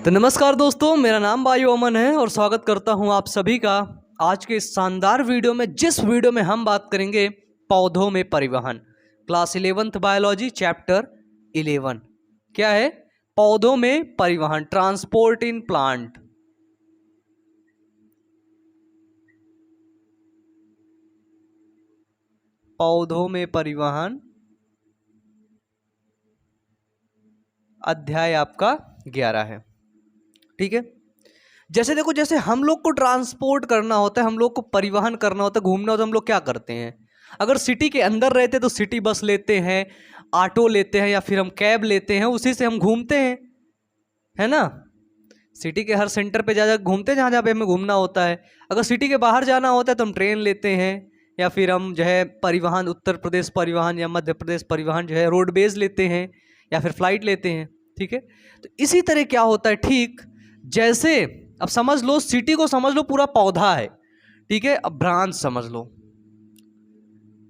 तो नमस्कार दोस्तों, मेरा नाम वायु अमन है और स्वागत करता हूं आप सभी का आज के इस शानदार वीडियो में। जिस वीडियो में हम बात करेंगे पौधों में परिवहन, क्लास 11th बायोलॉजी चैप्टर 11। क्या है? पौधों में परिवहन, ट्रांसपोर्ट इन प्लांट। पौधों में परिवहन अध्याय आपका 11 है। ठीक है, जैसे देखो, जैसे हम लोग को ट्रांसपोर्ट करना होता है, हम लोग को परिवहन करना होता है, घूमना होता है, हम लोग क्या करते हैं? अगर सिटी के अंदर रहते तो सिटी बस लेते हैं, ऑटो लेते हैं या फिर हम कैब लेते हैं, उसी से हम घूमते हैं, है ना। सिटी के हर सेंटर पे जा घूमते हैं जहाँ जहाँ पे हमें घूमना होता है। अगर सिटी के बाहर जाना होता है तो हम ट्रेन लेते हैं या फिर हम जो है परिवहन, उत्तर प्रदेश परिवहन या मध्य प्रदेश परिवहन जो है रोडवेज लेते हैं या फिर फ्लाइट लेते हैं। ठीक है, तो इसी तरह क्या होता है, ठीक जैसे अब समझ लो, सिटी को समझ लो पूरा पौधा है। ठीक है, अब ब्रांच समझ लो,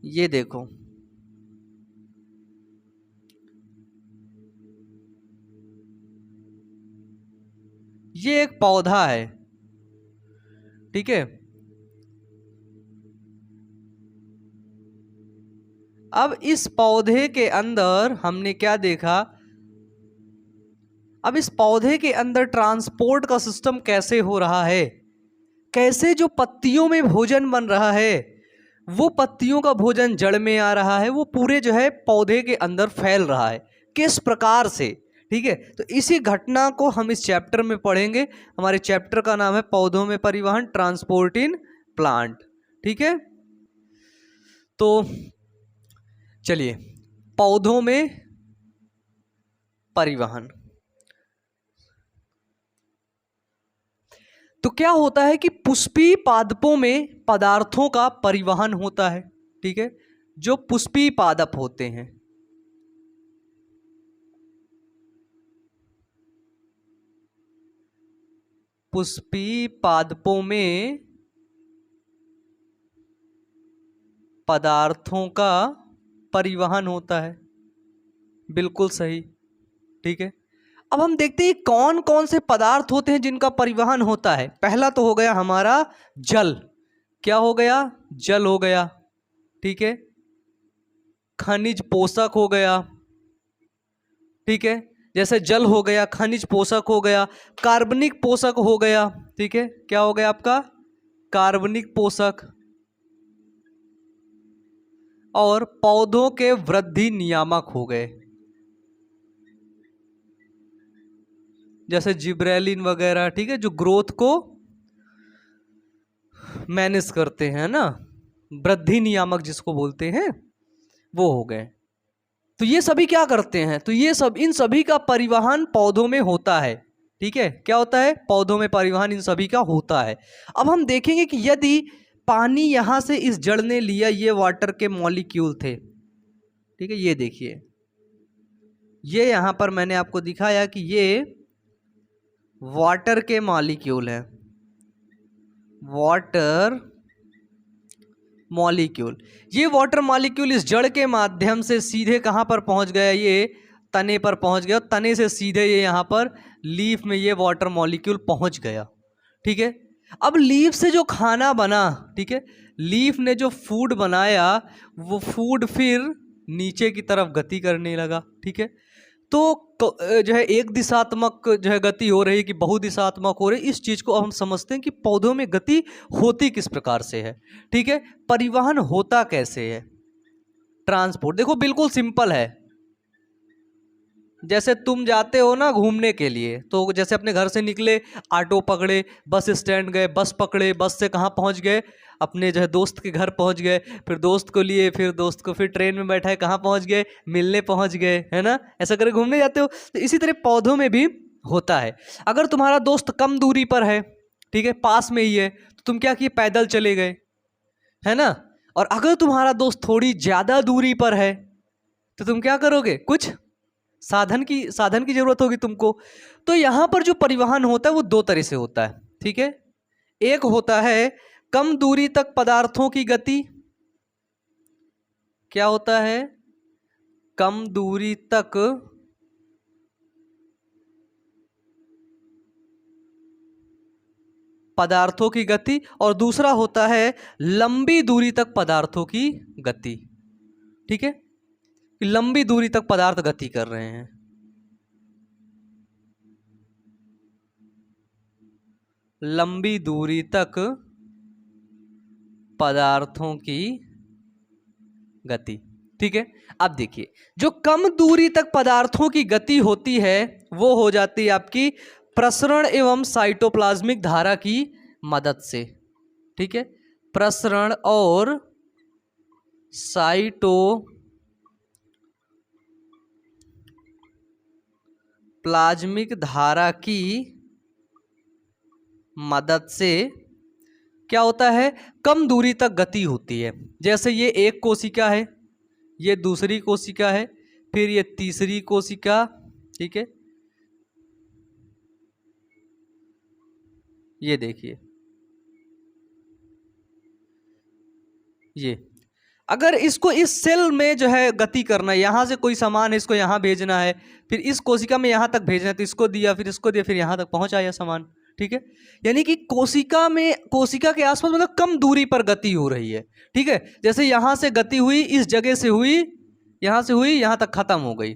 ये देखो, ये एक पौधा है। ठीक है, अब इस पौधे के अंदर हमने क्या देखा, अब इस पौधे के अंदर ट्रांसपोर्ट का सिस्टम कैसे हो रहा है, कैसे जो पत्तियों में भोजन बन रहा है, वो पत्तियों का भोजन जड़ में आ रहा है, वो पूरे जो है पौधे के अंदर फैल रहा है, किस प्रकार से। ठीक है, तो इसी घटना को हम इस चैप्टर में पढ़ेंगे। हमारे चैप्टर का नाम है पौधों में परिवहन, ट्रांसपोर्ट इन प्लांट। ठीक है, तो चलिए, पौधों में परिवहन। तो क्या होता है कि पुष्पीय पादपों में पदार्थों का परिवहन होता है। ठीक है, जो पुष्पीय पादप होते हैं, पुष्पीय पादपों में पदार्थों का परिवहन होता है। बिल्कुल सही। ठीक है, अब हम देखते हैं कौन कौन से पदार्थ होते हैं जिनका परिवहन होता है। पहला तो हो गया हमारा जल। क्या हो गया? जल हो गया। ठीक है, खनिज पोषक हो गया। ठीक है, जैसे जल हो गया, खनिज पोषक हो गया, कार्बनिक पोषक हो गया। ठीक है, क्या हो गया आपका? कार्बनिक पोषक। और पौधों के वृद्धि नियामक हो गए, जैसे जिब्रेलिन वगैरह। ठीक है, जो ग्रोथ को मैनेज करते हैं ना, वृद्धि नियामक जिसको बोलते हैं, वो हो गए। तो ये सभी क्या करते हैं? तो ये सब, इन सभी का परिवहन पौधों में होता है। ठीक है, क्या होता है? पौधों में परिवहन इन सभी का होता है। अब हम देखेंगे कि यदि पानी यहां से इस जड़ ने लिया, ये वाटर के मॉलिक्यूल थे। ठीक है, ये देखिए, ये यहां पर मैंने आपको दिखाया कि ये वाटर के मॉलिक्यूल हैं, वाटर मॉलिक्यूल। ये वाटर मॉलिक्यूल इस जड़ के माध्यम से सीधे कहां पर पहुंच गया? ये तने पर पहुंच गया, तने से सीधे ये यहां पर लीफ में ये वाटर मॉलिक्यूल पहुंच गया। ठीक है, अब लीफ से जो खाना बना, ठीक है, लीफ ने जो फूड बनाया, वो फूड फिर नीचे की तरफ गति करने लगा। ठीक है, तो जो है एक दिशात्मक जो है गति हो रही कि बहुदिशात्मक हो रही, इस चीज को हम समझते हैं कि पौधों में गति होती किस प्रकार से है। ठीक है, परिवहन होता कैसे है, ट्रांसपोर्ट। देखो बिल्कुल सिंपल है। जैसे तुम जाते हो ना घूमने के लिए, तो जैसे अपने घर से निकले, ऑटो पकड़े, बस स्टैंड गए, बस पकड़े, बस से कहाँ पहुँच गए? अपने जो है दोस्त के घर पहुँच गए, फिर दोस्त को लिए, फिर दोस्त को फिर ट्रेन में बैठाए, कहाँ पहुँच गए? मिलने पहुँच गए, है ना। ऐसा करके घूमने जाते हो। तो इसी तरह पौधों में भी होता है। अगर तुम्हारा दोस्त कम दूरी पर है, ठीक है, पास में ही है, तो तुम क्या किए? पैदल चले गए, है ना। और अगर तुम्हारा दोस्त थोड़ी ज़्यादा दूरी पर है, तो तुम क्या करोगे? कुछ साधन की जरूरत होगी तुमको। तो यहां पर जो परिवहन होता है वो दो तरह से होता है। ठीक है, एक होता है कम दूरी तक पदार्थों की गति। क्या होता है? कम दूरी तक पदार्थों की गति, और दूसरा होता है लंबी दूरी तक पदार्थों की गति। ठीक है, लंबी दूरी तक पदार्थ गति कर रहे हैं। लंबी दूरी तक पदार्थों की गति। ठीक है, अब देखिए जो कम दूरी तक पदार्थों की गति होती है वो हो जाती है आपकी प्रसरण एवं साइटोप्लाज्मिक धारा की मदद से। ठीक है, प्रसरण और साइटोप्लाज्मिक धारा की मदद से क्या होता है, कम दूरी तक गति होती है। जैसे ये एक कोशिका है, ये दूसरी कोशिका है, फिर ये तीसरी कोशिका। ठीक है, ये देखिए, ये अगर इसको इस सेल में जो है गति करना है, यहां से कोई सामान है इसको यहां भेजना है, फिर इस कोशिका में यहां तक भेजना है, तो इसको दिया, फिर इसको दिया, फिर यहां तक पहुंच आया सामान। ठीक है, यानी कि कोशिका में, कोशिका के आसपास मतलब कम दूरी पर गति हो रही है। ठीक है, जैसे यहां से गति हुई, इस जगह से हुई, यहां से हुई, यहां तक खत्म हो गई,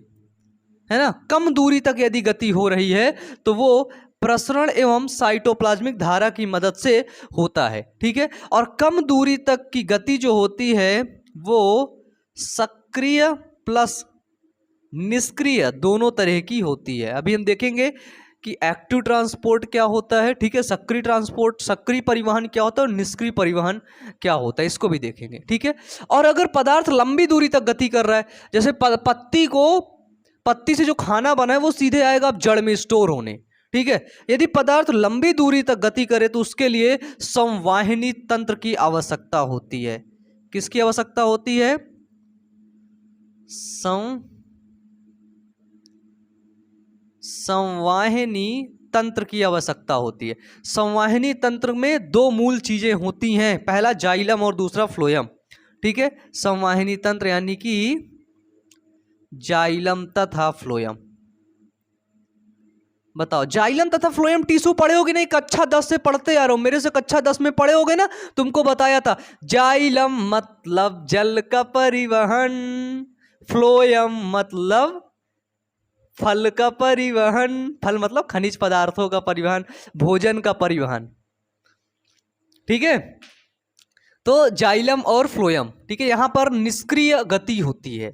है ना। कम दूरी तक यदि गति हो रही है तो वो प्रसरण एवं साइटोप्लाज्मिक धारा की मदद से होता है। ठीक है, और कम दूरी तक की गति जो होती है वो सक्रिय प्लस निष्क्रिय दोनों तरह की होती है। अभी हम देखेंगे कि एक्टिव ट्रांसपोर्ट क्या होता है। ठीक है, सक्रिय ट्रांसपोर्ट, सक्रिय परिवहन क्या होता है और निष्क्रिय परिवहन क्या होता है, इसको भी देखेंगे। ठीक है, और अगर पदार्थ लंबी दूरी तक गति कर रहा है, जैसे पत्ती से जो खाना बना है वो सीधे आएगा अब जड़ में स्टोर होने। ठीक है, यदि पदार्थ लंबी दूरी तक गति करे तो उसके लिए संवाहिनी तंत्र की आवश्यकता होती है। किसकी आवश्यकता होती है? संवाहिनी तंत्र की आवश्यकता होती है। संवाहिनी तंत्र में दो मूल चीजें होती हैं, पहला जाइलम और दूसरा फ्लोएम। ठीक है, संवाहिनी तंत्र यानी कि जाइलम तथा फ्लोएम। बताओ, जाइलम तथा फ्लोएम टिश्यू पढ़े होगे नहीं? कक्षा 10 से पढ़ते आ रहे हो, मेरे से कक्षा 10 में पढ़े होगे ना। तुमको बताया था जाइलम मतलब जल का परिवहन, फ्लोएम मतलब फल का परिवहन, फल मतलब खनिज पदार्थों का परिवहन, भोजन का परिवहन। ठीक है, तो जाइलम और फ्लोएम। ठीक है, यहां पर निष्क्रिय गति होती है।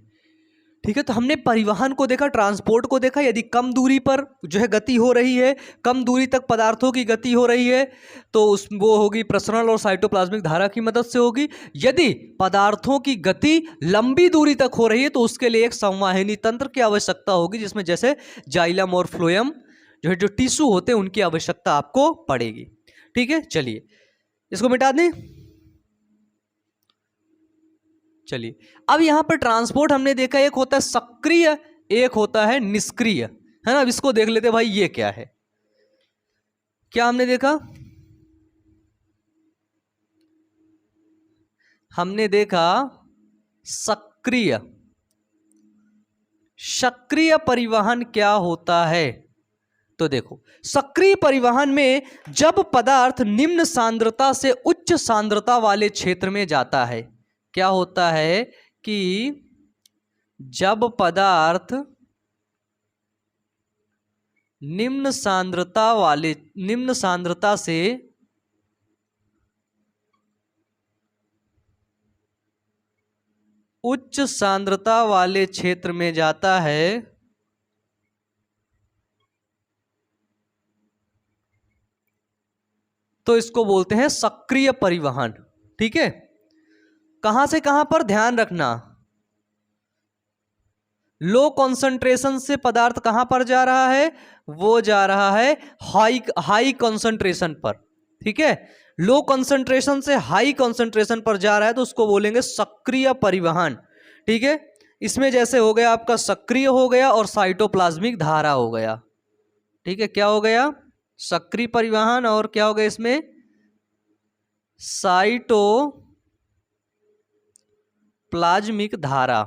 ठीक है, तो हमने परिवहन को देखा, ट्रांसपोर्ट को देखा। यदि कम दूरी पर जो है गति हो रही है, कम दूरी तक पदार्थों की गति हो रही है, तो वो होगी प्रसरण और साइटोप्लाज्मिक धारा की मदद से होगी। यदि पदार्थों की गति लंबी दूरी तक हो रही है तो उसके लिए एक संवाहिनी तंत्र की आवश्यकता होगी, जिसमें जैसे जाइलम और फ्लोएम जो टिश्यू होते हैं उनकी आवश्यकता आपको पड़ेगी। ठीक है, चलिए इसको मिटा दें। चलिए, अब यहां पर ट्रांसपोर्ट हमने देखा, एक होता है सक्रिय, एक होता है निष्क्रिय, है ना। अब इसको देख लेते भाई, ये क्या है? क्या हमने देखा? हमने देखा सक्रिय। सक्रिय परिवहन क्या होता है? तो देखो, सक्रिय परिवहन में जब पदार्थ निम्न सांद्रता से उच्च सांद्रता वाले क्षेत्र में जाता है, क्या होता है कि जब पदार्थ निम्न सांद्रता से उच्च सांद्रता वाले क्षेत्र में जाता है तो इसको बोलते हैं सक्रिय परिवहन। ठीक है, कहां से कहां पर ध्यान रखना, लो कॉन्सेंट्रेशन से पदार्थ कहां पर जा रहा है? वो जा रहा है हाई कॉन्सेंट्रेशन पर। ठीक है, लो कॉन्सेंट्रेशन से हाई कॉन्सेंट्रेशन पर जा रहा है तो उसको बोलेंगे सक्रिय परिवहन। ठीक है, इसमें जैसे हो गया आपका सक्रिय हो गया और साइटोप्लाज्मिक धारा हो गया। ठीक है, क्या हो गया? सक्रिय परिवहन और क्या हो गया इसमें? साइटोप्लाज्मिक धारा।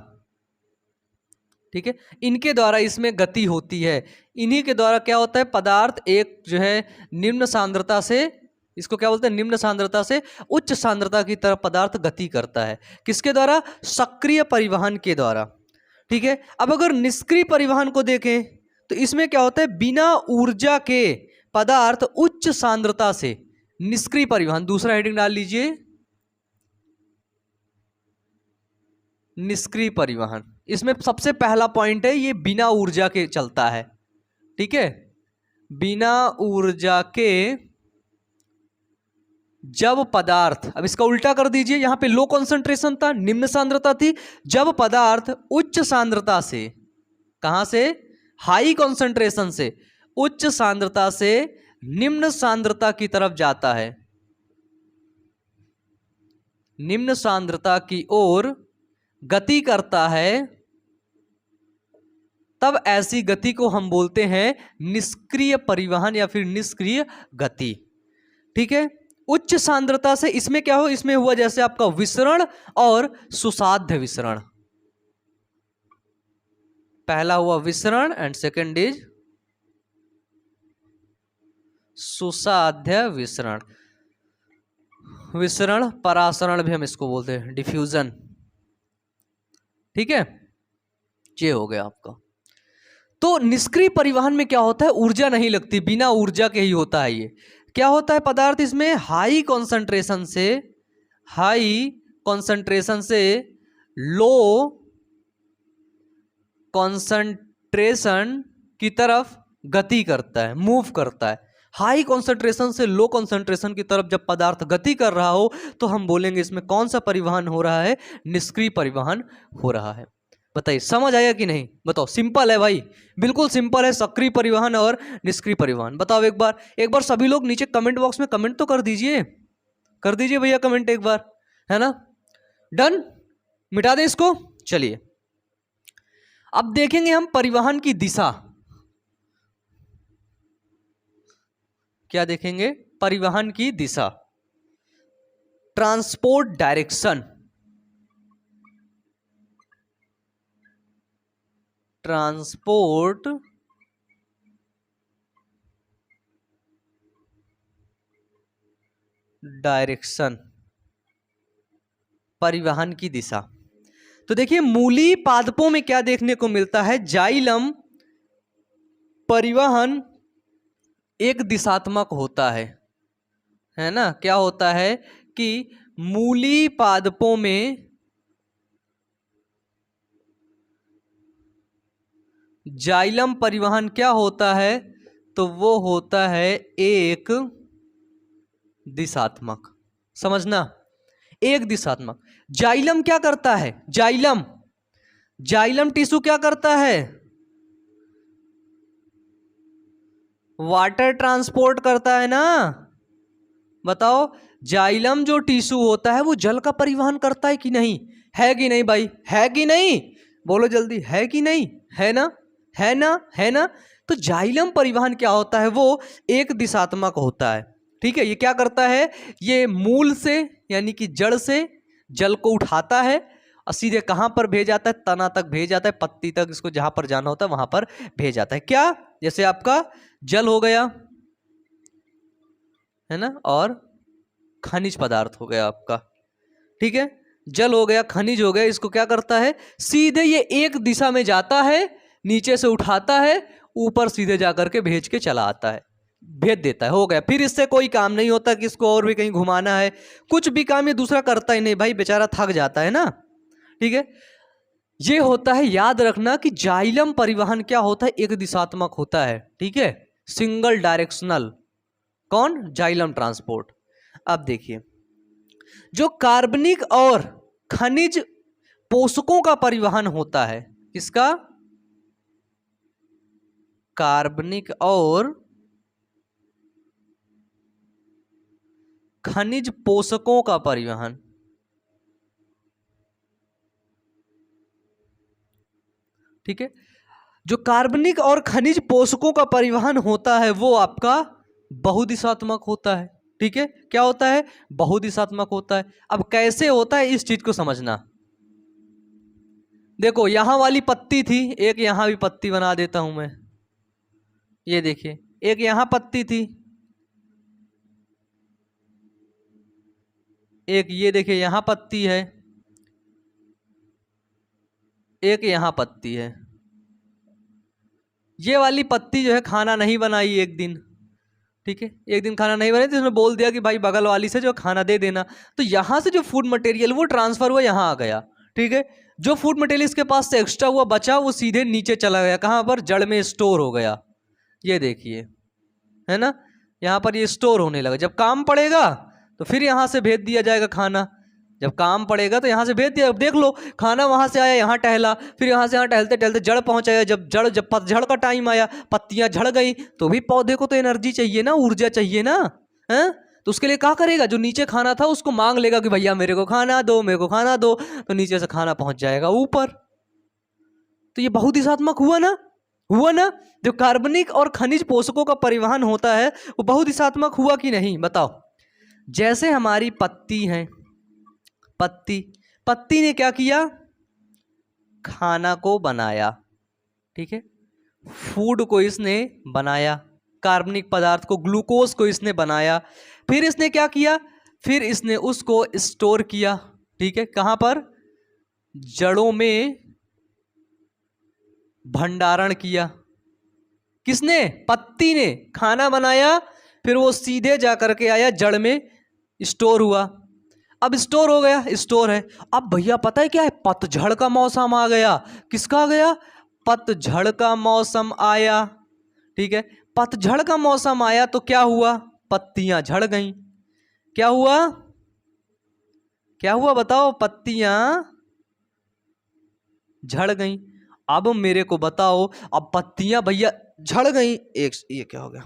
ठीक है, इनके द्वारा इसमें गति होती है। इन्हीं के द्वारा क्या होता है, पदार्थ एक जो है निम्न सांद्रता से इसको क्या बोलते हैं, निम्न सांद्रता से उच्च सांद्रता की तरफ पदार्थ गति करता है। किसके द्वारा, सक्रिय परिवहन के द्वारा। ठीक है, अब अगर निष्क्रिय परिवहन को देखें तो इसमें क्या होता है, बिना ऊर्जा के पदार्थ उच्च सांद्रता से, निष्क्रिय परिवहन, दूसरा हेडिंग डाल लीजिए, निष्क्रिय परिवहन। इसमें सबसे पहला पॉइंट है, ये बिना ऊर्जा के चलता है। ठीक है, बिना ऊर्जा के जब पदार्थ, अब इसका उल्टा कर दीजिए, यहां पे लो कॉन्सेंट्रेशन था, निम्न सांद्रता थी, जब पदार्थ उच्च सांद्रता से, कहां से, हाई कॉन्सेंट्रेशन से, उच्च सांद्रता से निम्न सांद्रता की तरफ जाता है, निम्न सांद्रता की ओर गति करता है, तब ऐसी गति को हम बोलते हैं निष्क्रिय परिवहन या फिर निष्क्रिय गति। ठीक है, उच्च सांद्रता से इसमें क्या हो, इसमें हुआ जैसे आपका विसरण और सुसाध्य विसरण। पहला हुआ विसरण एंड सेकंड इज सुसाध्य विसरण। विसरण, परासरण भी हम इसको बोलते हैं, डिफ्यूजन। ठीक है, ये हो गया आपका। तो निष्क्रिय परिवहन में क्या होता है, ऊर्जा नहीं लगती, बिना ऊर्जा के ही होता है। ये क्या होता है, पदार्थ इसमें हाई कॉन्सेंट्रेशन से लो कॉन्सेंट्रेशन की तरफ गति करता है, मूव करता है। हाई कॉन्सेंट्रेशन से लो कॉन्सेंट्रेशन की तरफ जब पदार्थ गति कर रहा हो तो हम बोलेंगे इसमें कौन सा परिवहन हो रहा है, निष्क्रिय परिवहन हो रहा है। बताइए समझ आया कि नहीं, बताओ। सिंपल है भाई, बिल्कुल सिंपल है, सक्रिय परिवहन और निष्क्रिय परिवहन। बताओ एक बार सभी लोग नीचे कमेंट बॉक्स में कमेंट तो कर दीजिए भैया कमेंट एक बार, है ना। डन, मिटा दें इसको। चलिए अब देखेंगे हम परिवहन की दिशा। क्या देखेंगे, परिवहन की दिशा, ट्रांसपोर्ट डायरेक्शन। ट्रांसपोर्ट डायरेक्शन, परिवहन की दिशा। तो देखिए मूली पादपों में क्या देखने को मिलता है, जाइलम परिवहन एक दिशात्मक होता है ना। क्या होता है कि मूली पादपों में जाइलम परिवहन क्या होता है, तो वो होता है एक दिशात्मक। समझना, एक दिशात्मक। जाइलम क्या करता है, जाइलम टिश्यू क्या करता है, वाटर ट्रांसपोर्ट करता है ना। बताओ जाइलम जो टिश्यू होता है वो जल का परिवहन करता है कि नहीं, है कि नहीं भाई, है कि नहीं, बोलो जल्दी, है कि नहीं, है ना, है ना, है ना। तो जाइलम परिवहन क्या होता है, वो एक दिशात्मक होता है। ठीक है, ये क्या करता है, ये मूल से यानी कि जड़ से जल को उठाता है और सीधे कहां पर भेज जाता है, तना तक भेज जाता है, पत्ती तक, इसको जहां पर जाना होता है वहां पर भेज जाता है। क्या, जैसे आपका जल हो गया है ना, और खनिज पदार्थ हो गया आपका। ठीक है, जल हो गया, खनिज हो गया, इसको क्या करता है, सीधे ये एक दिशा में जाता है, नीचे से उठाता है, ऊपर सीधे जाकर के भेज के चला आता है, भेज देता है, हो गया। फिर इससे कोई काम नहीं होता कि इसको और भी कहीं घुमाना है, कुछ भी काम ये दूसरा करता ही नहीं भाई, बेचारा थक जाता है ना। ठीक है, ये होता है, याद रखना कि जाइलम परिवहन क्या होता है, एक दिशात्मक होता है। ठीक है, सिंगल डायरेक्शनल, कौन, जाइलम ट्रांसपोर्ट। अब देखिए जो कार्बनिक और खनिज पोषकों का परिवहन होता है, किसका, कार्बनिक और खनिज पोषकों का परिवहन। ठीक है, जो कार्बनिक और खनिज पोषकों का परिवहन होता है वो आपका बहुदिशात्मक होता है। ठीक है, क्या होता है, बहुदिशात्मक होता है। अब कैसे होता है इस चीज को समझना। देखो यहां वाली पत्ती थी, एक यहां भी पत्ती बना देता हूं मैं, ये देखिए एक यहां पत्ती थी, एक ये देखिए यहाँ पत्ती है, एक यहाँ पत्ती है। ये वाली पत्ती जो है खाना नहीं बनाई एक दिन, ठीक है, एक दिन खाना नहीं बनाई तो उसने बोल दिया कि भाई बगल वाली से जो खाना दे देना। तो यहाँ से जो फूड मटेरियल वो ट्रांसफर हुआ, यहाँ आ गया, ठीक है। जो फूड मटेरियल इसके पास से एक्स्ट्रा हुआ बचा, वो सीधे नीचे चला गया, कहाँ पर, जड़ में स्टोर हो गया। ये देखिए, है ना, यहाँ पर ये स्टोर होने लगा। जब काम पड़ेगा तो फिर यहाँ से भेज दिया जाएगा खाना, जब काम पड़ेगा तो यहाँ से भेज दिया। अब देख लो, खाना वहाँ से आया, यहाँ टहला, फिर यहाँ से यहाँ टहलते टहलते जड़ पहुँचाया। जब पतझड़ का टाइम आया, पत्तियाँ झड़ गई, तो भी पौधे को तो एनर्जी चाहिए ना, ऊर्जा चाहिए ना, है। तो उसके लिए क्या करेगा, जो नीचे खाना था उसको मांग लेगा कि भैया मेरे को खाना दो, मेरे को खाना दो, तो नीचे से खाना पहुँच जाएगा ऊपर। तो ये बहुदिशात्मक हुआ ना, हुआ ना। जो कार्बनिक और खनिज पोषकों का परिवहन होता है वो बहुदिशात्मक हुआ कि नहीं, बताओ। जैसे हमारी पत्ती है, पत्ती ने क्या किया, खाना को बनाया, ठीक है, फूड को इसने बनाया, कार्बनिक पदार्थ को, ग्लूकोज को इसने बनाया। फिर इसने क्या किया, फिर इसने उसको स्टोर किया, ठीक है, कहाँ पर, जड़ों में भंडारण किया। किसने, पत्ती ने खाना बनाया, फिर वो सीधे जा करके आया जड़ में, स्टोर हुआ। अब स्टोर हो गया, स्टोर है। अब भैया पता है क्या है, पतझड़ का मौसम आ गया। किसका आ गया, पतझड़ का मौसम आया, ठीक है। पतझड़ का मौसम आया तो क्या हुआ, पत्तियां झड़ गईं। क्या हुआ, क्या हुआ बताओ, पत्तियां झड़ गईं। अब मेरे को बताओ, अब पत्तियां भैया झड़ गईं, एक ये क्या हो गया,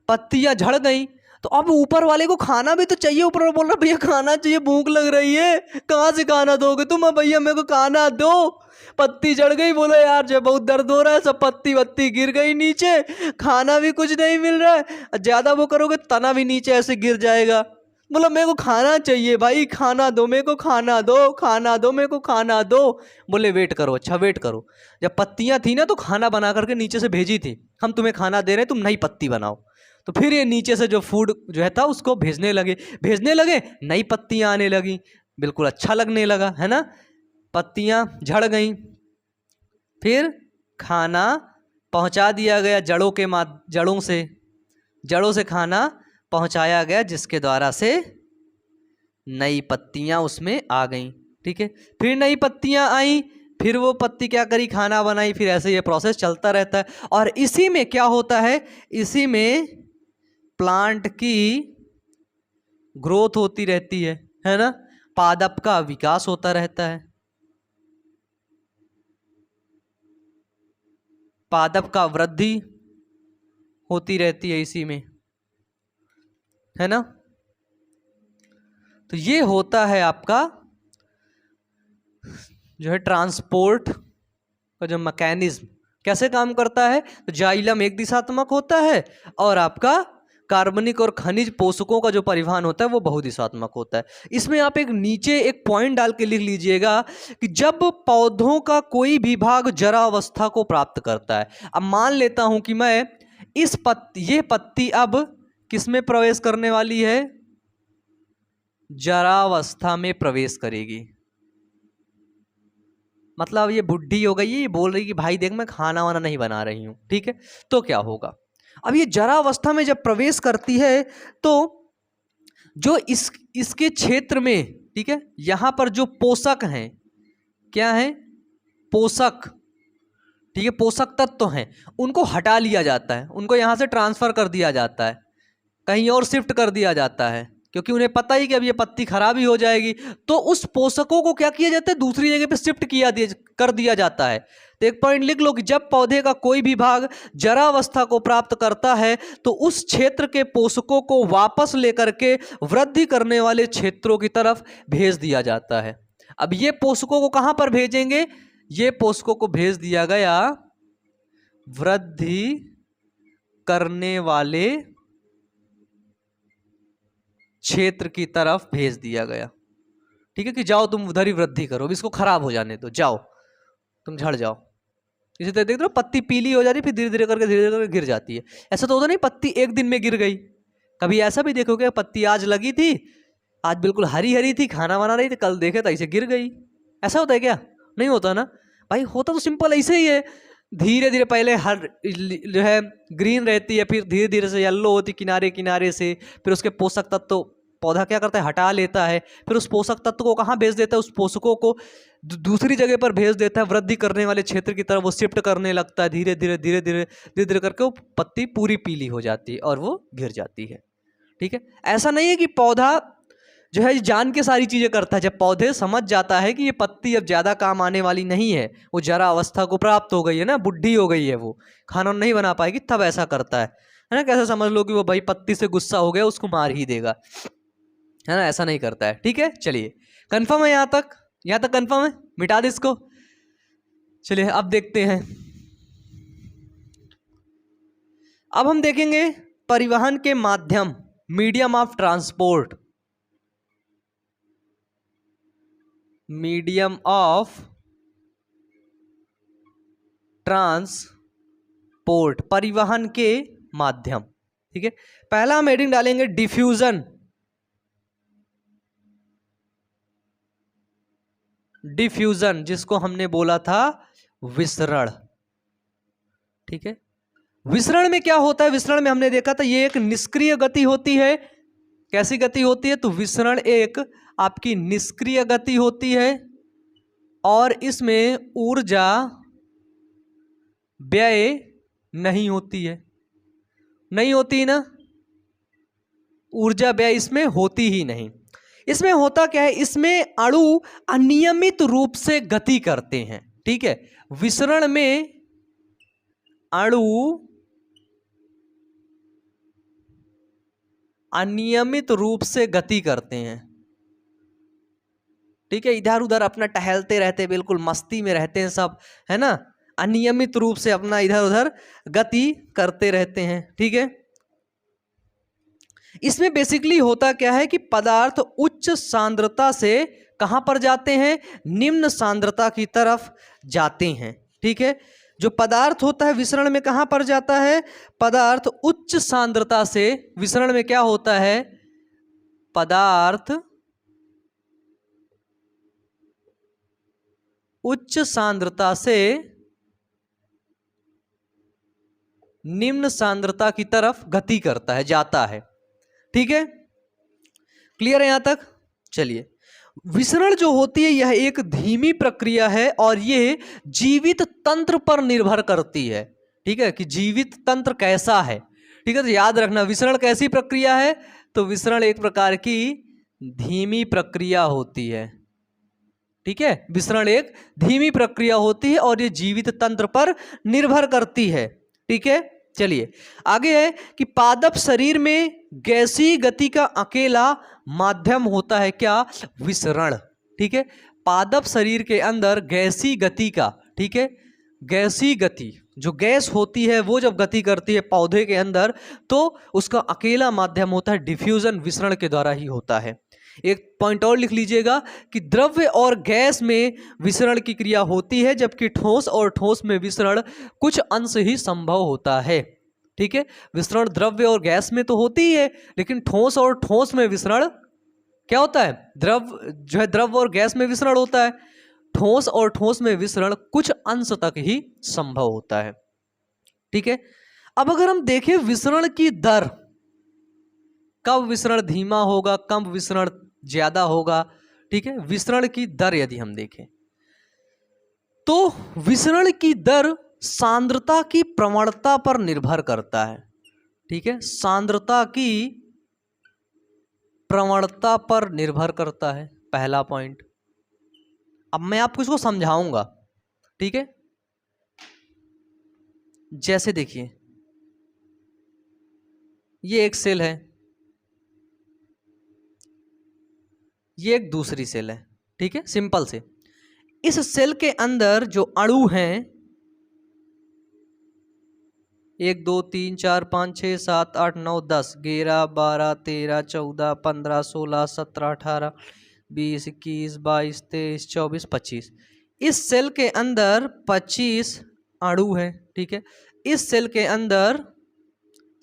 पत्तियां झड़ गईं, तो अब ऊपर वाले को खाना भी तो चाहिए। ऊपर बोल रहा भैया खाना चाहिए, भूख लग रही है, कहाँ से खाना दोगे तुम, भैया मेरे को खाना दो। पत्ती जड़ गई, बोलो यार जो बहुत दर्द हो रहा है, सब पत्ती वत्ती गिर गई नीचे, खाना भी कुछ नहीं मिल रहा है, ज्यादा वो करोगे तना भी नीचे ऐसे गिर जाएगा। बोला मेरे को खाना चाहिए भाई, खाना दो मेरे को, खाना दो, खाना दो मेरे को, खाना दो। बोले वेट करो, अच्छा वेट करो। जब पत्तियां थी ना तो खाना बना करके नीचे से भेजी थी, हम तुम्हें खाना दे रहे हैं, तुम नई पत्ती बनाओ। तो फिर ये नीचे से जो फूड जो है था उसको भेजने लगे, नई पत्तियां आने लगी, बिल्कुल अच्छा लगने लगा, है ना। पत्तियां झड़ गई, फिर खाना पहुंचा दिया गया जड़ों से खाना पहुंचाया गया, जिसके द्वारा से नई पत्तियां उसमें आ गईं, ठीक है। फिर नई पत्तियां आई, फिर वो पत्ती क्या करी, खाना बनाई, फिर ऐसे ये प्रोसेस चलता रहता है। और इसी में क्या होता है, इसी में प्लांट की ग्रोथ होती रहती है ना, पादप का विकास होता रहता है, पादप का वृद्धि होती रहती है इसी में, है ना। तो ये होता है आपका जो है ट्रांसपोर्ट का जो मैकेनिज्म कैसे काम करता है। तो जाइलम एक दिशात्मक होता है और आपका कार्बनिक और खनिज पोषकों का जो परिवहन होता है वो बहुदिशात्मक होता है। इसमें आप एक नीचे एक पॉइंट डाल के लिख लीजिएगा कि जब पौधों का कोई भी भाग जरावस्था को प्राप्त करता है, अब मान लेता हूं कि मैं ये पत्ती अब किस में प्रवेश करने वाली है, जरावस्था में प्रवेश करेगी। मतलब ये बुढ़ी हो गई है, ये बोल रही कि भाई देख मैं खाना वाना नहीं बना रही हूं, ठीक है। तो क्या होगा, अब ये जरावस्था में जब प्रवेश करती है तो जो इसके क्षेत्र में, ठीक है, यहां पर जो पोषक हैं, क्या है, पोषक, ठीक है, पोषक तत्व हैं, उनको हटा लिया जाता है, उनको यहां से ट्रांसफर कर दिया जाता है, कहीं और शिफ्ट कर दिया जाता है, क्योंकि उन्हें पता ही कि अब ये पत्ती खराब ही हो जाएगी। तो उस पोषकों को क्या किया जाता है, दूसरी जगह पे शिफ्ट कर दिया जाता है। तो एक पॉइंट लिख लो कि जब पौधे का कोई भी भाग जरावस्था को प्राप्त करता है तो उस क्षेत्र के पोषकों को वापस लेकर के वृद्धि करने वाले क्षेत्रों की तरफ भेज दिया जाता है। अब ये पोषकों को कहां पर भेजेंगे, ये पोषकों को भेज दिया गया वृद्धि करने वाले क्षेत्र की तरफ भेज दिया गया, ठीक है, कि जाओ तुम उधर ही वृद्धि करो, इसको खराब हो जाने दो, जाओ तुम झड़ जाओ। इसी तरह देख रहे हो पत्ती पीली हो जाती है, फिर धीरे धीरे करके गिर जाती है। ऐसा तो होता नहीं पत्ती एक दिन में गिर गई, कभी ऐसा भी देखोगे पत्ती आज लगी थी, आज बिल्कुल हरी हरी थी, खाना बना रही थी, कल देखे तो ऐसे गिर गई। ऐसा होता है क्या? नहीं होता ना भाई। होता तो सिंपल ऐसे ही है, धीरे धीरे पहले हर जो है ग्रीन रहती है, फिर धीरे धीरे से येलो होती किनारे किनारे से, फिर उसके पोषक तत्व तो पौधा क्या करता है, हटा लेता है, फिर उस पोषक तत्व को कहाँ भेज देता है, उस पोषकों को दूसरी जगह पर भेज देता है, वृद्धि करने वाले क्षेत्र की तरफ वो शिफ्ट करने लगता है। धीरे धीरे धीरे धीरे धीरे धीरे करके वो पत्ती पूरी पीली हो जाती है और वो गिर जाती है। ठीक है, ऐसा नहीं है कि पौधा जो है जान के सारी चीजें करता है। जब पौधे समझ जाता है कि ये पत्ती अब ज्यादा काम आने वाली नहीं है, वो जरा अवस्था को प्राप्त हो गई है ना, बुढ़ी हो गई है, वो खाना नहीं बना पाएगी, तब ऐसा करता है ना। कैसे समझ लो कि वो भाई पत्ती से गुस्सा हो गया, उसको मार ही देगा, है ना, ऐसा नहीं करता है। ठीक है, चलिए कंफर्म है यहाँ तक? यहाँ तक कंफर्म है? मिटा दे इसको। चलिए अब देखते हैं, अब हम देखेंगे परिवहन के माध्यम, medium of transport, medium of transport, परिवहन के माध्यम। ठीक है, पहला हम हेडिंग डालेंगे डिफ्यूजन, डिफ्यूजन जिसको हमने बोला था विसरण। ठीक है, विसरण में क्या होता है? विसरण में हमने देखा था ये एक निष्क्रिय गति होती है। कैसी गति होती है? तो विसरण एक आपकी निष्क्रिय गति होती है और इसमें ऊर्जा व्यय नहीं होती है, नहीं होती ना, ऊर्जा व्यय इसमें होती ही नहीं। इसमें होता क्या है? इसमें अणु अनियमित रूप से गति करते हैं। ठीक है, विसरण में अणु अनियमित रूप से गति करते हैं। ठीक है, इधर उधर अपना टहलते रहते, बिल्कुल मस्ती में रहते हैं सब, है ना, अनियमित रूप से अपना इधर उधर गति करते रहते हैं। ठीक है, इसमें बेसिकली होता क्या है कि पदार्थ उच्च सांद्रता से कहां पर जाते हैं? निम्न सांद्रता की तरफ जाते हैं। ठीक है, जो पदार्थ होता है विसरण में कहां पर जाता है? पदार्थ उच्च सांद्रता से, विसरण में क्या होता है? पदार्थ उच्च सांद्रता से निम्न सांद्रता की तरफ गति करता है, जाता है। ठीक है, क्लियर है यहां तक? चलिए, विसरण जो होती है यह एक धीमी प्रक्रिया है और यह जीवित तंत्र पर निर्भर करती है। ठीक है, कि जीवित तंत्र कैसा है। ठीक है, तो याद रखना विसरण कैसी प्रक्रिया है? तो विसरण एक प्रकार की धीमी प्रक्रिया होती है। ठीक है, विसरण एक धीमी प्रक्रिया होती है और ये जीवित तंत्र पर निर्भर करती है। ठीक है, चलिए आगे है कि पादप शरीर में गैसीय गति का अकेला माध्यम होता है क्या? विसरण। ठीक है, पादप शरीर के अंदर गैसीय गति का, ठीक है, गैसीय गति जो गैस होती है वो जब गति करती है पौधे के अंदर तो उसका अकेला माध्यम होता है डिफ्यूजन, विसरण के द्वारा ही होता है। एक पॉइंट और लिख लीजिएगा कि द्रव्य और गैस में विसरण की क्रिया होती है जबकि ठोस और ठोस में विसरण कुछ अंश ही संभव होता है। ठीक है, विसरण द्रव्य और गैस में तो होती ही है, लेकिन ठोस और ठोस में विसरण क्या होता है? द्रव्य और गैस में विसरण होता है, ठोस और ठोस में विसरण कुछ अंश तक ही संभव होता है। ठीक है, अब अगर हम देखें विसरण की दर, कब विसरण धीमा होगा, कब विसरण ज्यादा होगा। ठीक है, विसरण की दर यदि हम देखें तो विसरण की दर सांद्रता की प्रवणता पर निर्भर करता है। ठीक है, सांद्रता की प्रवणता पर निर्भर करता है, पहला पॉइंट। अब मैं आपको इसको समझाऊंगा। ठीक है, जैसे देखिए ये एक सेल है, ये एक दूसरी सेल है। ठीक है, सिंपल से इस सेल के अंदर जो अणु हैं 1 2 3 4 5 6 7 8 9 10 11 12 13 14 15 16 17 18 20 21 22 23 24 25, इस सेल के अंदर 25 अणु हैं। ठीक है, इस सेल के अंदर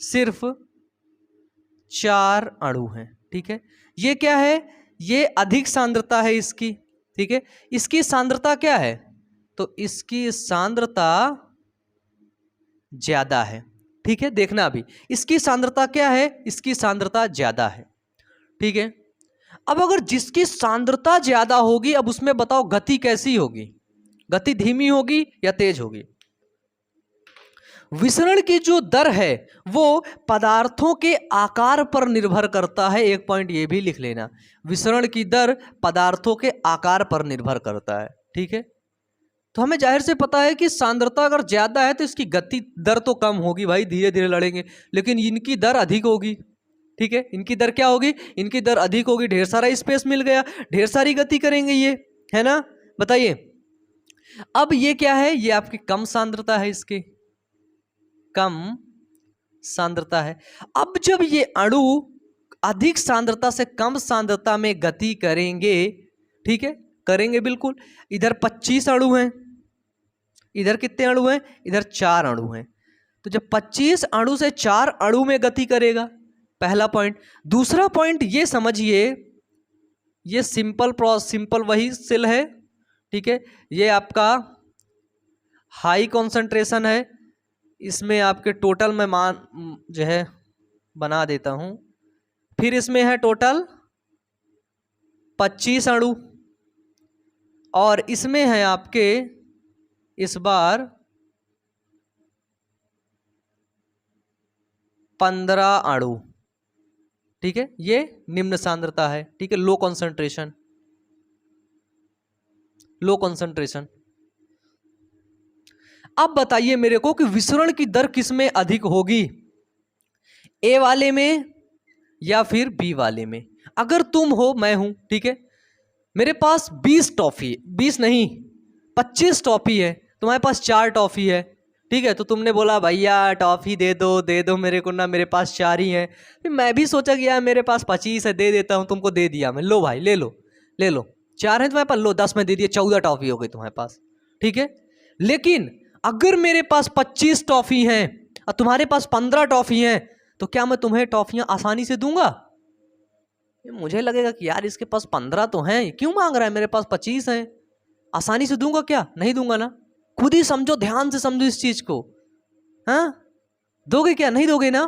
सिर्फ 4 अणु हैं। ठीक है, ये क्या है, ये अधिक सांद्रता है इसकी। ठीक है, इसकी सांद्रता क्या है, तो इसकी सांद्रता ज्यादा है। ठीक है, देखना अभी इसकी सांद्रता क्या है, इसकी सांद्रता ज्यादा है। ठीक है, अब अगर जिसकी सांद्रता ज्यादा होगी, अब उसमें बताओ गति कैसी होगी, गति धीमी होगी या तेज होगी। विसरण की जो दर है वो पदार्थों के आकार पर निर्भर करता है। एक पॉइंट ये भी लिख लेना, विसरण की दर पदार्थों के आकार पर निर्भर करता है। ठीक है, तो हमें जाहिर से पता है कि सांद्रता अगर ज्यादा है तो इसकी गति दर तो कम होगी भाई, धीरे धीरे लड़ेंगे, लेकिन इनकी दर अधिक होगी। ठीक है, इनकी दर क्या होगी, इनकी दर अधिक होगी, ढेर सारा स्पेस मिल गया, ढेर सारी गति करेंगे ये, है ना। बताइए, अब ये क्या है, ये आपकी कम सांद्रता है, इसके कम सांद्रता है। अब जब ये अणु अधिक सांद्रता से कम सांद्रता में गति करेंगे, ठीक है, करेंगे बिल्कुल। इधर 25 अणु हैं, इधर कितने अणु हैं, इधर 4 अणु हैं। तो जब 25 अणु से 4 अणु में गति करेगा, पहला पॉइंट। दूसरा पॉइंट ये समझिए, ये सिंपल वही सेल है। ठीक है, ये आपका हाई कॉन्सेंट्रेशन है, इसमें आपके टोटल में मान जो है बना देता हूं। फिर इसमें है टोटल 25 अणु, और इसमें है आपके इस बार 15 अणु। ठीक है, ये निम्न सांद्रता है। ठीक है, लो कॉन्सेंट्रेशन, लो कॉन्सेंट्रेशन। अब बताइए मेरे को कि विसरण की दर किस में अधिक होगी, ए वाले में या फिर बी वाले में। अगर तुम हो, मैं हूं, ठीक है, मेरे पास 20 टॉफी, 20 नहीं 25 टॉफी है, तुम्हारे पास 4 टॉफी है। ठीक है, तो तुमने बोला भैया टॉफी दे दो मेरे को ना, मेरे पास 4 ही है। फिर मैं भी सोचा कि यार मेरे पास 25 है, दे देता हूं, तुमको दे दिया मैं, लो भाई ले लो 4 है तुम्हारे पास, लो 10 में दे दिया, 14 टॉफी हो गई तुम्हारे पास। ठीक है, लेकिन अगर मेरे पास 25 टॉफी हैं और तुम्हारे पास 15 टॉफी हैं, तो क्या मैं तुम्हें टॉफियां आसानी से दूंगा? मुझे लगेगा कि यार इसके पास 15 तो हैं, क्यों मांग रहा है, मेरे पास 25 हैं, आसानी से दूंगा क्या? नहीं दूंगा ना। खुद ही समझो, ध्यान से समझो इस चीज को। हाँ, दोगे क्या? नहीं दोगे ना।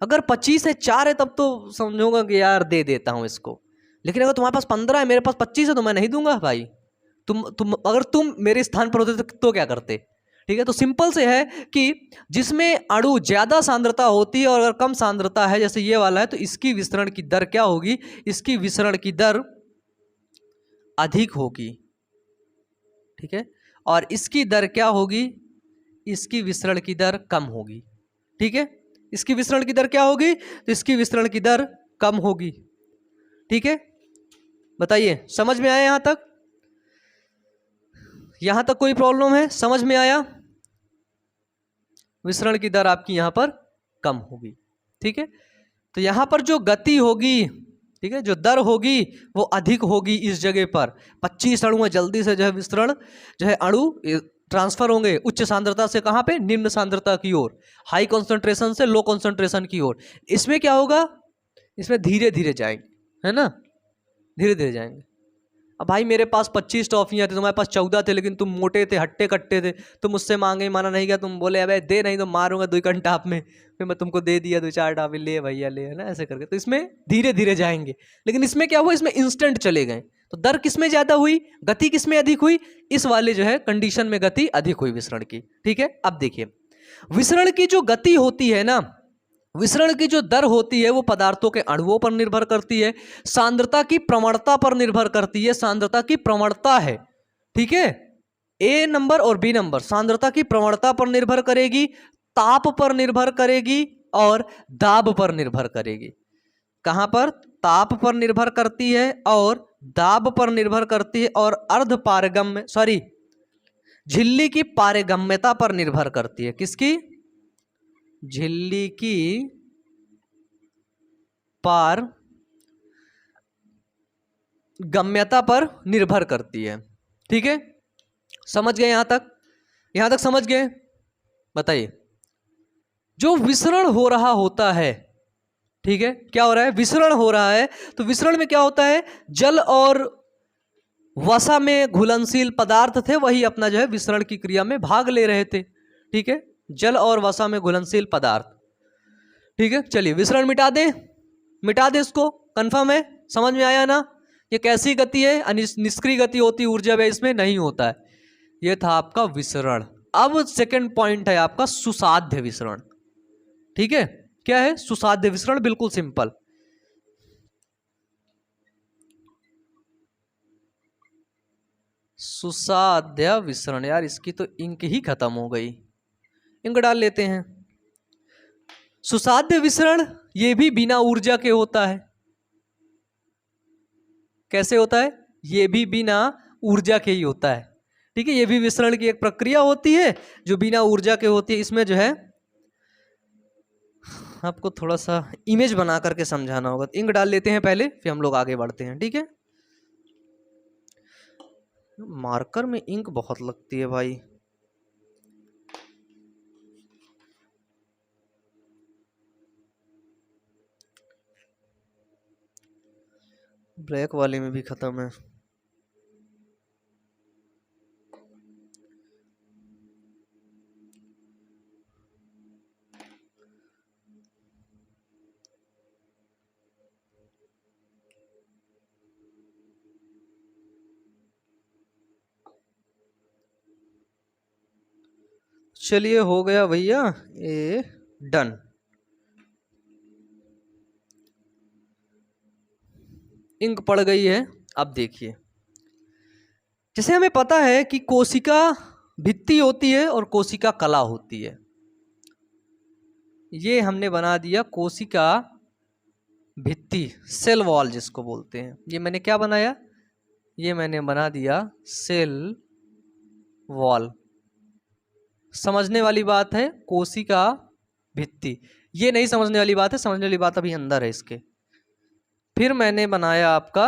अगर 25 है, 4 है, तब तो समझोगा कि यार दे देता हूं इसको, लेकिन अगर तुम्हारे पास 15 है, मेरे पास 25 है, तो मैं नहीं दूंगा भाई। अगर तुम मेरे स्थान पर होते तो क्या करते? ठीक है, तो सिंपल से है कि जिसमें अणु ज्यादा सांद्रता होती है और अगर कम सांद्रता है, जैसे ये वाला है, तो इसकी विसरण की दर क्या होगी? इसकी विसरण की दर अधिक होगी। ठीक है, और इसकी दर क्या होगी? इसकी विसरण की दर कम होगी। ठीक है, इसकी विसरण की दर क्या होगी? तो इसकी विसरण की दर कम होगी। ठीक है, बताइए समझ में आया यहां तक? यहां तक कोई प्रॉब्लम है? समझ में आया? विसरण की दर आपकी यहां पर कम होगी। ठीक है, तो यहां पर जो गति होगी, ठीक है, जो दर होगी वो अधिक होगी इस जगह पर। 25 अणु में जल्दी से जो है विसरण जो है अणु ट्रांसफर होंगे उच्च सांद्रता से कहां पे? निम्न सांद्रता की ओर, हाई कॉन्सेंट्रेशन से लो कॉन्सेंट्रेशन की ओर। इसमें क्या होगा? इसमें धीरे धीरे जाएंगे, है ना, धीरे धीरे जाएंगे। अब भाई मेरे पास 25 टॉफियां थी, तुम्हारे पास 14 थे, लेकिन तुम मोटे थे, हट्टे कट्टे थे, तुम मुझसे मांगे, माना नहीं गया, तुम बोले अबे दे, नहीं तो मारूंगा 2 घंटा आप में। फिर मैं तुमको दे दिया 2-4 टॉफी, ले भैया ले, है ना, ऐसे करके। तो इसमें धीरे धीरे जाएंगे, लेकिन इसमें क्या हुआ? इसमें इंस्टेंट चले गए। तो दर किसमें ज्यादा हुई, गति किसमें अधिक हुई? इस वाले जो है कंडीशन में गति अधिक हुई विसरण की। ठीक है, अब देखिए विसरण की जो गति होती है ना, विसरण की जो दर होती है वो पदार्थों के अणुओं पर निर्भर करती है, सांद्रता की प्रवणता पर निर्भर करती है। सांद्रता की प्रवणता है, ठीक है, ए नंबर और बी नंबर सांद्रता की प्रवणता पर निर्भर करेगी, ताप पर निर्भर करेगी और दाब पर निर्भर करेगी। कहां पर? ताप पर निर्भर करती है और दाब पर निर्भर करती है, और अर्ध पारगम्य झिल्ली की पारगम्यता पर निर्भर करती है। किसकी? झिल्ली की पारगम्यता पर निर्भर करती है। ठीक है, समझ गए यहां तक? यहां तक समझ गए? बताइए, जो विसरण हो रहा होता है ठीक है, क्या हो रहा है, विसरण हो रहा है। तो विसरण में क्या होता है, जल और वसा में घुलनशील पदार्थ थे, वही अपना जो है विसरण की क्रिया में भाग ले रहे थे। ठीक है, जल और वसा में घुलनशील पदार्थ। ठीक है, चलिए विसरण मिटा दें, मिटा दें इसको, कंफर्म है, समझ में आया ना। ये कैसी गति है, निष्क्रिय गति होती ऊर्जा व्यय इसमें नहीं होता है। ये था आपका विसरण। अब सेकंड पॉइंट है आपका सुसाध्य विसरण। ठीक है, क्या है सुसाध्य विसरण, बिल्कुल सिंपल। सुसाध्य विसरण, यार इसकी तो इंक ही खत्म हो गई, इंक डाल लेते हैं। सुसाध्य विसरण ये भी बिना ऊर्जा के होता है। कैसे होता है, ये भी बिना ऊर्जा के ही होता है। ठीक है, ये भी विसरण की एक प्रक्रिया होती है जो बिना ऊर्जा के होती है। इसमें जो है आपको थोड़ा सा इमेज बना करके समझाना होगा। इंक डाल लेते हैं पहले, फिर हम लोग आगे बढ़ते हैं। ठीक है, मार्कर में इंक बहुत लगती है भाई। ब्लैक वाले में भी खत्म है। चलिए हो गया भैया, ए डन। इंक पड़ गई है। अब देखिए, जैसे हमें पता है कि कोशिका भित्ति होती है और कोशिका कला होती है। ये हमने बना दिया कोशिका भित्ति, सेल वॉल जिसको बोलते हैं। ये मैंने क्या बनाया, ये मैंने बना दिया सेल वॉल। समझने वाली बात है कोशिका भित्ति, ये नहीं समझने वाली बात है, समझने वाली बात अभी अंदर है इसके। फिर मैंने बनाया आपका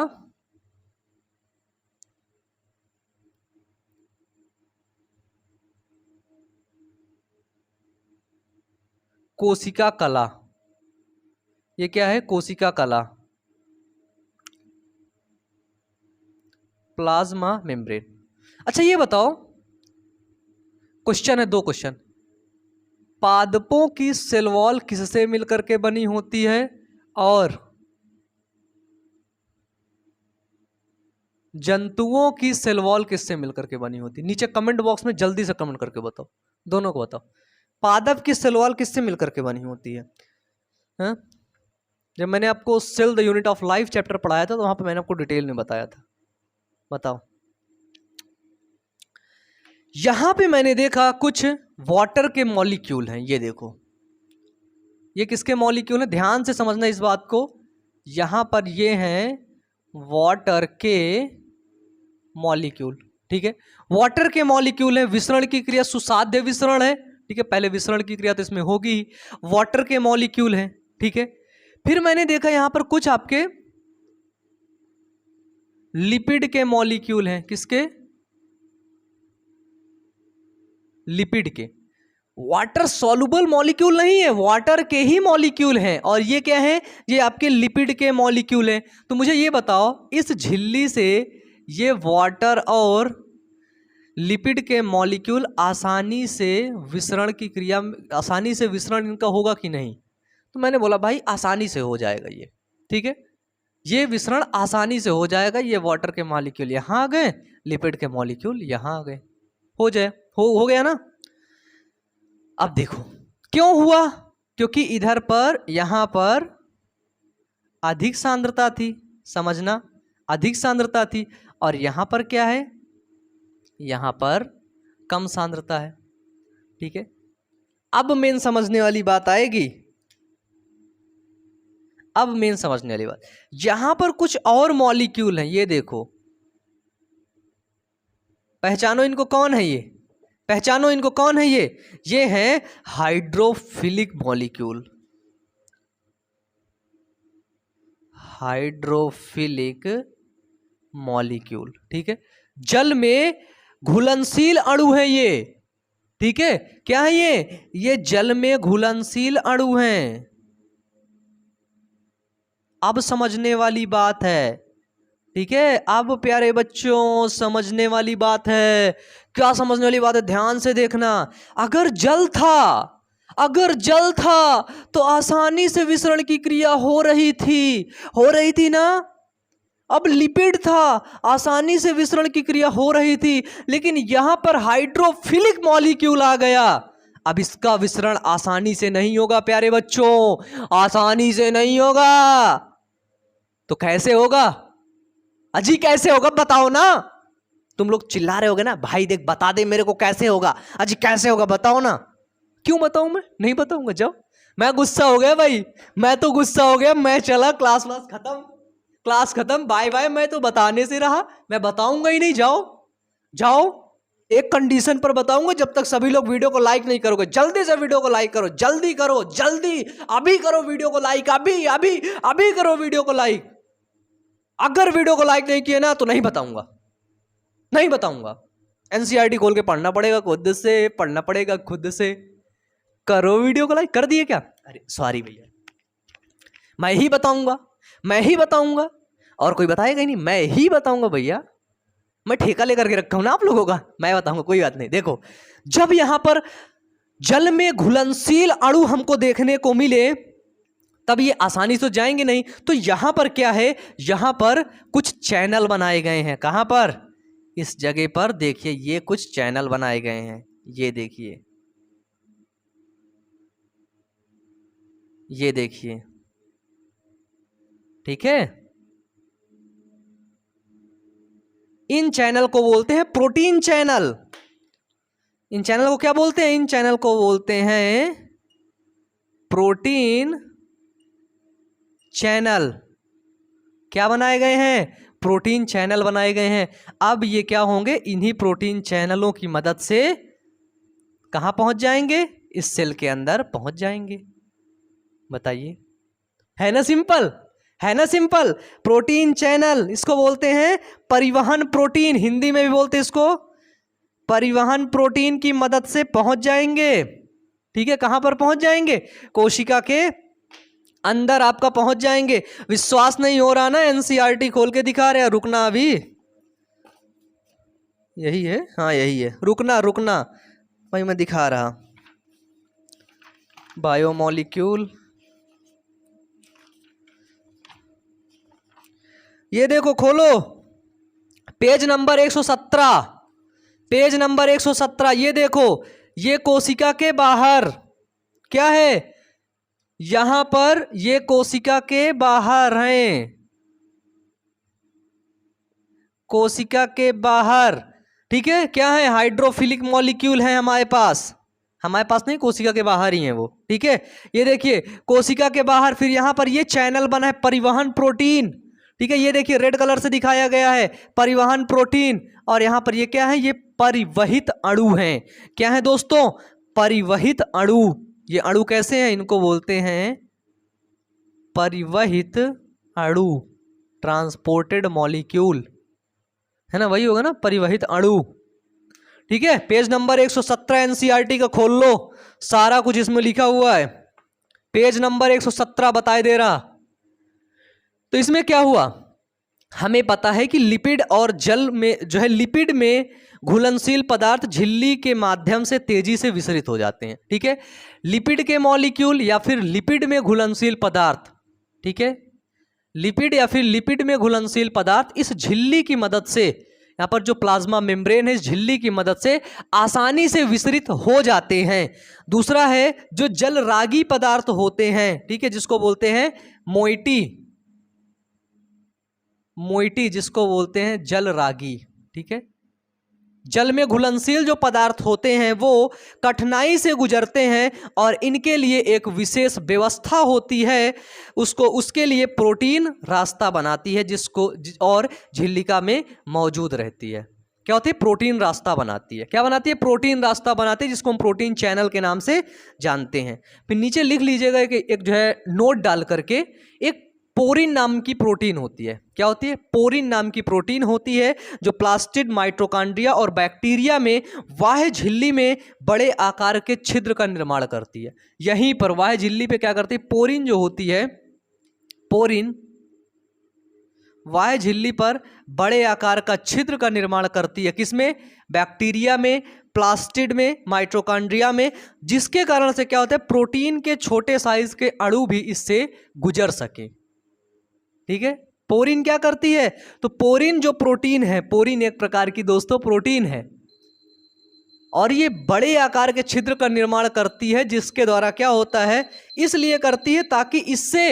कोशिका कला। ये क्या है, कोशिका कला, प्लाज्मा मेम्ब्रेन। अच्छा ये बताओ, क्वेश्चन है, दो क्वेश्चन। पादपों की सेल वॉल किससे मिलकर के बनी होती है, और जंतुओं की सेल वॉल किससे मिलकर के बनी होती है? नीचे कमेंट बॉक्स में जल्दी से कमेंट करके बताओ, दोनों को बताओ। पादप की सेल वॉल किससे मिलकर के बनी होती है? हाँ? जब मैंने आपको cell the unit of life chapter पढ़ाया था तो वहां पर मैंने आपको डिटेल में बताया था। बताओ। यहां पे मैंने देखा कुछ वाटर के मॉलिक्यूल हैं, ये देखो, ये किसके मॉलिक्यूल हैं, ध्यान से समझना इस बात को। यहां पर ये हैं वाटर के मॉलिक्यूल। ठीक है, वाटर के मॉलिक्यूल है, विसरण की क्रिया सुसाध्य विसरण है। ठीक है, पहले विसरण की क्रिया तो इसमें होगी ही, वाटर के मॉलिक्यूल है। ठीक है, फिर मैंने देखा यहां पर कुछ आपके लिपिड के मॉलिक्यूल हैं। किसके? लिपिड के। वाटर सॉल्युबल मॉलिक्यूल नहीं है, वाटर के ही मॉलिक्यूल हैं। और ये क्या है, ये आपके लिपिड के मॉलिक्यूल हैं। तो मुझे ये बताओ, इस झिल्ली से ये वाटर और लिपिड के मॉलिक्यूल आसानी से विसरण की क्रिया, आसानी से विसरण इनका होगा कि नहीं? तो मैंने बोला भाई आसानी से हो जाएगा ये। ठीक है, ये विसरण आसानी से हो जाएगा। ये वाटर के मॉलिक्यूल यहाँ आ गए, लिपिड के मॉलिक्यूल यहाँ आ गए, हो जाए, हो गया ना। अब देखो क्यों हुआ, क्योंकि इधर पर यहां पर अधिक सांद्रता थी, समझना, अधिक सांद्रता थी, और यहां पर क्या है, यहां पर कम सांद्रता है। ठीक है, अब मेन समझने वाली बात आएगी, अब मेन समझने वाली बात, यहां पर कुछ और मॉलिक्यूल हैं, ये देखो, पहचानो इनको, कौन है ये, पहचानो इनको, कौन है ये है हाइड्रोफिलिक मॉलिक्यूल, हाइड्रोफिलिक मॉलिक्यूल। ठीक है, जल में घुलनशील अणु है ये। ठीक है, क्या है ये जल में घुलनशील अणु हैं। अब समझने वाली बात है, ठीक है। अब प्यारे बच्चों समझने वाली बात है। क्या समझने वाली बात है, ध्यान से देखना। अगर जल था, अगर जल था तो आसानी से विसरण की क्रिया हो रही थी ना। अब लिपिड था, आसानी से विसरण की क्रिया हो रही थी, लेकिन यहां पर हाइड्रोफिलिक मॉलिक्यूल आ गया। अब इसका विसरण आसानी से नहीं होगा प्यारे बच्चों, आसानी से नहीं होगा। तो कैसे होगा अजी, कैसे होगा बताओ ना। तुम लोग चिल्ला रहे होगे ना, भाई देख बता दे मेरे को कैसे होगा। अजी कैसे होगा बताओ ना। क्यों बताऊं, मैं नहीं बताऊंगा, जाओ। मैं गुस्सा हो गया भाई, मैं तो गुस्सा हो गया, मैं चला, क्लास खत्म, क्लास खत्म, बाय बाय। मैं तो बताने से रहा, मैं बताऊंगा ही नहीं। जाओ जाओ, एक कंडीशन पर बताऊंगा, जब तक सभी लोग वीडियो को लाइक नहीं करोगे। जल्दी से वीडियो को लाइक करो, जल्दी करो, जल्दी अभी करो वीडियो को लाइक, अभी अभी अभी करो वीडियो को लाइक। अगर वीडियो को लाइक नहीं किया ना तो नहीं बताऊंगा, नहीं बताऊंगा। एनसीईआरटी खोल के पढ़ना पड़ेगा, खुद से पढ़ना पड़ेगा, खुद से। करो वीडियो को लाइक। कर दिए क्या? अरे सॉरी भैया, मैं ही बताऊंगा, मैं ही बताऊंगा, और कोई बताएगा ही नहीं, मैं ही बताऊंगा भैया। मैं ठेका लेकर के रखा हूं ना आप लोगों का, मैं बताऊंगा, कोई बात नहीं। देखो, जब यहां पर जल में घुलनशील अणु हमको देखने को मिले तब ये आसानी से जाएंगे नहीं। तो यहां पर क्या है, यहां पर कुछ चैनल बनाए गए हैं। कहां पर? इस जगह पर देखिए, ये कुछ चैनल बनाए गए हैं, ये देखिए, ये देखिए, ठीक है। इन चैनल को बोलते हैं प्रोटीन चैनल। इन चैनल को क्या बोलते हैं? इन चैनल को बोलते हैं प्रोटीन चैनल। क्या बनाए गए हैं? प्रोटीन चैनल बनाए गए हैं। अब ये क्या होंगे, इन्हीं प्रोटीन चैनलों की मदद से कहां पहुंच जाएंगे? इस सेल के अंदर पहुंच जाएंगे। बताइए, है ना सिंपल, है ना सिंपल। प्रोटीन चैनल, इसको बोलते हैं परिवहन प्रोटीन, हिंदी में भी बोलते हैं इसको परिवहन प्रोटीन की मदद से पहुंच जाएंगे। ठीक है, कहां पर पहुंच जाएंगे? कोशिका के अंदर आपका पहुंच जाएंगे। विश्वास नहीं हो रहा ना? एनसीईआरटी खोल के दिखा रहे हैं, रुकना अभी, यही है, हाँ यही है, रुकना रुकना भाई, मैं दिखा रहा। बायोमोलिक्यूल, ये देखो, खोलो पेज नंबर 117, पेज नंबर 117। ये देखो, ये कोशिका के बाहर क्या है, यहां पर ये कोशिका के बाहर हैं, कोशिका के बाहर, ठीक है। क्या है? हाइड्रोफिलिक मॉलिक्यूल है हमारे पास, हमारे पास नहीं, कोशिका के बाहर ही है वो, ठीक है। ये देखिए कोशिका के बाहर, फिर यहां पर ये चैनल बना है परिवहन प्रोटीन, ठीक है। ये देखिए रेड कलर से दिखाया गया है परिवहन प्रोटीन, और यहां पर ये क्या है? ये परिवहित अणु हैं। क्या है दोस्तों? परिवहित अणु। ये अणु कैसे हैं? इनको बोलते हैं परिवहित अणु, ट्रांसपोर्टेड मॉलिक्यूल, है ना, वही होगा ना, परिवहित अणु, ठीक है। पेज नंबर 117 एनसीईआरटी का खोल लो, सारा कुछ इसमें लिखा हुआ है। पेज नंबर 117 बताए दे रहा। तो इसमें क्या हुआ, हमें पता है कि लिपिड और जल में जो है, लिपिड में घुलनशील पदार्थ झिल्ली के माध्यम से तेजी से विसरित हो जाते हैं, ठीक है। लिपिड के मॉलिक्यूल या फिर लिपिड में घुलनशील पदार्थ, ठीक है, लिपिड या फिर लिपिड में घुलनशील पदार्थ इस झिल्ली की मदद से, यहां पर जो प्लाज्मा मेम्ब्रेन है, इस झिल्ली की मदद से आसानी से विसरित हो जाते हैं। दूसरा है जो जल रागी पदार्थ होते हैं, ठीक है, जिसको बोलते हैं मोइटी, मोइटी जिसको बोलते हैं जल रागी, ठीक है। जल में घुलनशील जो पदार्थ होते हैं वो कठिनाई से गुजरते हैं और इनके लिए एक विशेष व्यवस्था होती है, उसके लिए प्रोटीन रास्ता बनाती है, जिसको और झिल्लिका में मौजूद रहती है। क्या होती है? प्रोटीन रास्ता बनाती है। क्या बनाती है? प्रोटीन रास्ता बनाती है, जिसको हम प्रोटीन चैनल के नाम से जानते हैं। फिर नीचे लिख लीजिएगा कि एक जो है नोट डाल करके, एक पोरिन नाम की प्रोटीन होती है। क्या होती है? पोरिन नाम की प्रोटीन होती है, जो प्लास्टिड, माइटोकॉन्ड्रिया और बैक्टीरिया में बाह्य झिल्ली में बड़े आकार के छिद्र का निर्माण करती है। यहीं पर बाह्य झिल्ली पे क्या करती है? पोरिन जो होती है, पोरिन बाह्य झिल्ली पर बड़े आकार का छिद्र का निर्माण करती है। किसमें? बैक्टीरिया में, प्लास्टिड में, माइटोकॉन्ड्रिया में, जिसके कारण से क्या होता है, प्रोटीन के छोटे साइज के अणु भी इससे गुजर सके। ठीक है, पोरिन क्या करती है? तो पोरिन जो प्रोटीन है, पोरिन एक प्रकार की दोस्तों प्रोटीन है, और ये बड़े आकार के छिद्र का निर्माण करती है, जिसके द्वारा क्या होता है, इसलिए करती है ताकि इससे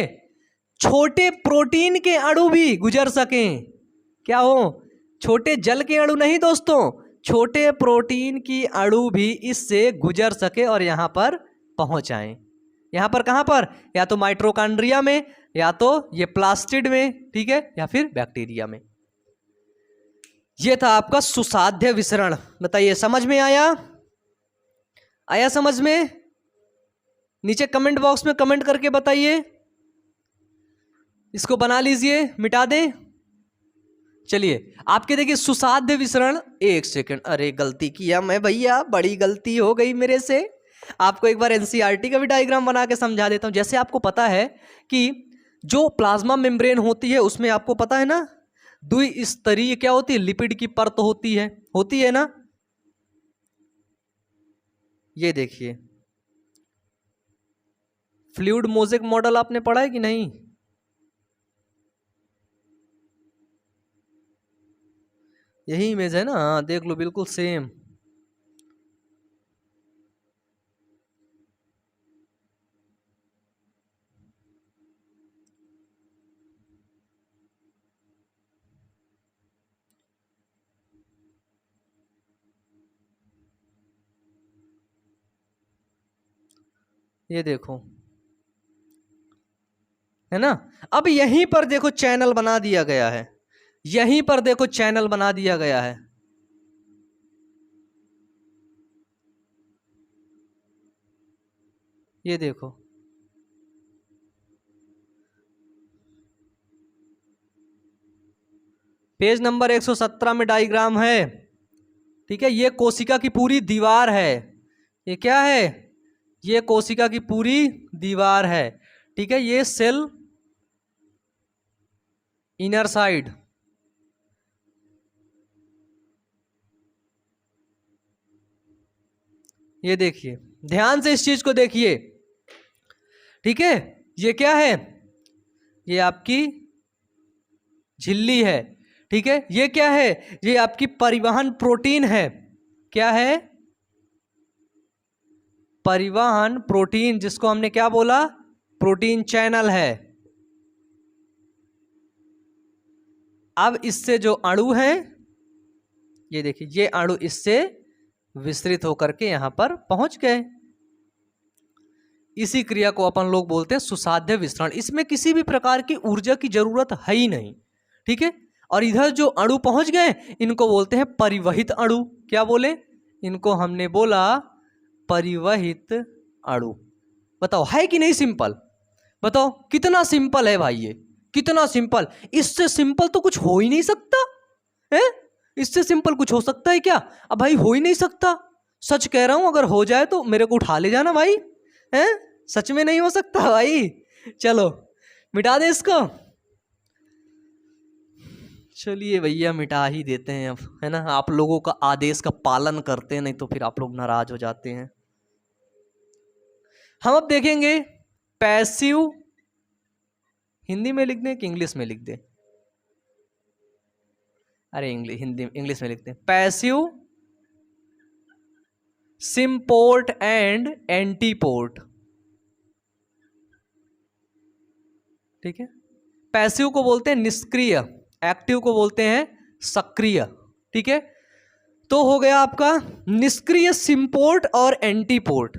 छोटे प्रोटीन के अणु भी गुजर सकें। क्या हो? छोटे जल के अणु नहीं दोस्तों, छोटे प्रोटीन की अणु भी इससे गुजर सके और यहां पर पहुंच आए। यहां पर कहां पर? या तो माइटोकॉन्ड्रिया में, या तो ये प्लास्टिड में, ठीक है, या फिर बैक्टीरिया में। ये था आपका सुसाध्य विसरण। बताइए समझ में आया? आया समझ में? नीचे कमेंट बॉक्स में कमेंट करके बताइए। इसको बना लीजिए, मिटा दें। चलिए आपके देखिए सुसाध्य विसरण। एक सेकंड, अरे गलती किया मैं भैया, बड़ी गलती हो गई मेरे से। आपको एक बार एनसीईआरटी का भी डायग्राम बना के समझा देता हूं। जैसे आपको पता है कि जो प्लाज्मा मेम्ब्रेन होती है उसमें आपको पता है ना, द्विस्तरीय क्या होती है, लिपिड की परत होती है ना। ये देखिए फ्लूइड मोज़ेक मॉडल आपने पढ़ा है कि नहीं? यही इमेज है ना, हाँ देख लो बिल्कुल सेम। ये देखो, है ना। अब यहीं पर देखो चैनल बना दिया गया है, यहीं पर देखो चैनल बना दिया गया है। ये देखो, पेज नंबर 117 में डायग्राम है। ठीक है, ये कोशिका की पूरी दीवार है। ये क्या है? ये कोशिका की पूरी दीवार है। ठीक है, ये सेल इनर साइड, ये देखिए ध्यान से इस चीज को देखिए। ठीक है, ये क्या है? ये आपकी झिल्ली है। ठीक है, ये क्या है? ये आपकी परिवहन प्रोटीन है। क्या है? परिवहन प्रोटीन, जिसको हमने क्या बोला? प्रोटीन चैनल है। अब इससे जो अणु हैं, ये देखिए, ये अणु इससे विस्तृत होकर के यहां पर पहुंच गए। इसी क्रिया को अपन लोग बोलते हैं सुसाध्य विसरण। इसमें किसी भी प्रकार की ऊर्जा की जरूरत है ही नहीं। ठीक है, और इधर जो अणु पहुंच गए इनको बोलते हैं परिवहित अणु। क्या बोले? इनको हमने बोला परिवहित अणु। बताओ है कि नहीं सिंपल? बताओ कितना सिंपल है भाई, ये कितना सिंपल। इससे सिंपल तो कुछ हो ही नहीं सकता है। इससे सिंपल कुछ हो सकता है क्या? अब भाई हो ही नहीं सकता, सच कह रहा हूं। अगर हो जाए तो मेरे को उठा ले जाना भाई, है? सच में नहीं हो सकता भाई। चलो मिटा दे इसको। चलिए भैया मिटा ही देते हैं अब, है ना। आप लोगों का आदेश का पालन करते हैं, नहीं तो फिर आप लोग नाराज हो जाते हैं। हम अब देखेंगे पैसिव, हिंदी में लिख दें कि इंग्लिश में लिख दें? अरे इंग्लिश में लिखते हैं। Passive, symport and antiport. ठीक है, पैसिव को बोलते हैं निष्क्रिय, एक्टिव को बोलते हैं सक्रिय। ठीक है, तो हो गया आपका निष्क्रिय, सिम्पोर्ट और एंटीपोर्ट।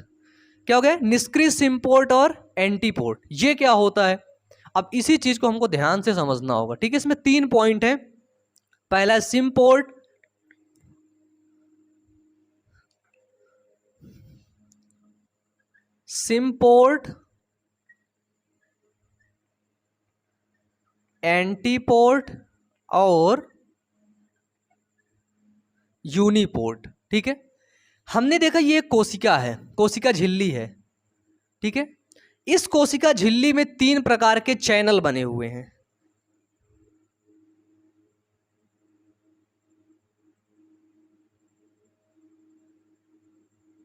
क्या हो गया? निष्क्रिय, सिम्पोर्ट और एंटीपोर्ट। ये क्या होता है? अब इसी चीज को हमको ध्यान से समझना होगा। ठीक है, इसमें 3 पॉइंट है। पहला है सिम्पोर्ट, एंटीपोर्ट और यूनिपोर्ट। ठीक है, हमने देखा ये कोशिका है, कोशिका झिल्ली है। ठीक है, इस कोशिका झिल्ली में 3 प्रकार के चैनल बने हुए हैं।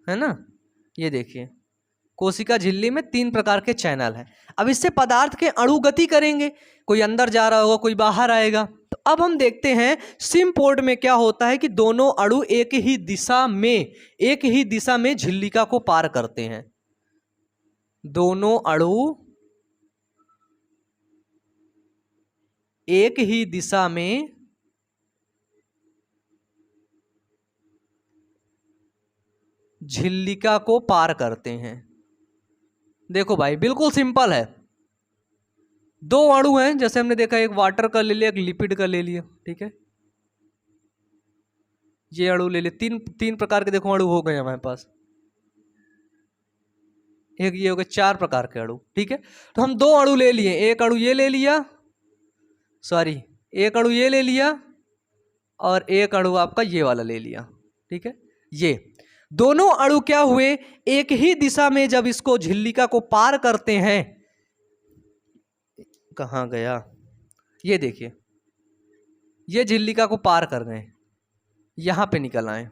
है ना। ये देखिए कोशिका झिल्ली में 3 प्रकार के चैनल हैं। अब इससे पदार्थ के अणु गति करेंगे, कोई अंदर जा रहा होगा, कोई बाहर आएगा। तो अब हम देखते हैं सिम्पोर्ट में क्या होता है कि दोनों अणु एक ही दिशा में झिल्लिका को पार करते हैं। दोनों अणु एक ही दिशा में झिल्लिका को पार करते हैं। देखो भाई बिल्कुल सिंपल है। 2 अणु हैं, जैसे हमने देखा एक वाटर का ले लिया, एक लिपिड का ले लिया, ठीक है। ये अणु ले लिए, तीन प्रकार के देखो अणु हो गए हमारे पास। एक ये हो गए 4 प्रकार के अणु, ठीक है। तो हम 2 अणु ले लिए, एक अणु ये ले लिया, एक अणु ये ले लिया और एक अणु आपका ये वाला ले लिया, ठीक है। ये दोनों अणु क्या हुए, एक ही दिशा में जब इसको झिल्लिका को पार करते हैं, कहां गया, ये देखिए ये झिल्लिका को पार कर गए, यहां पे निकल आए,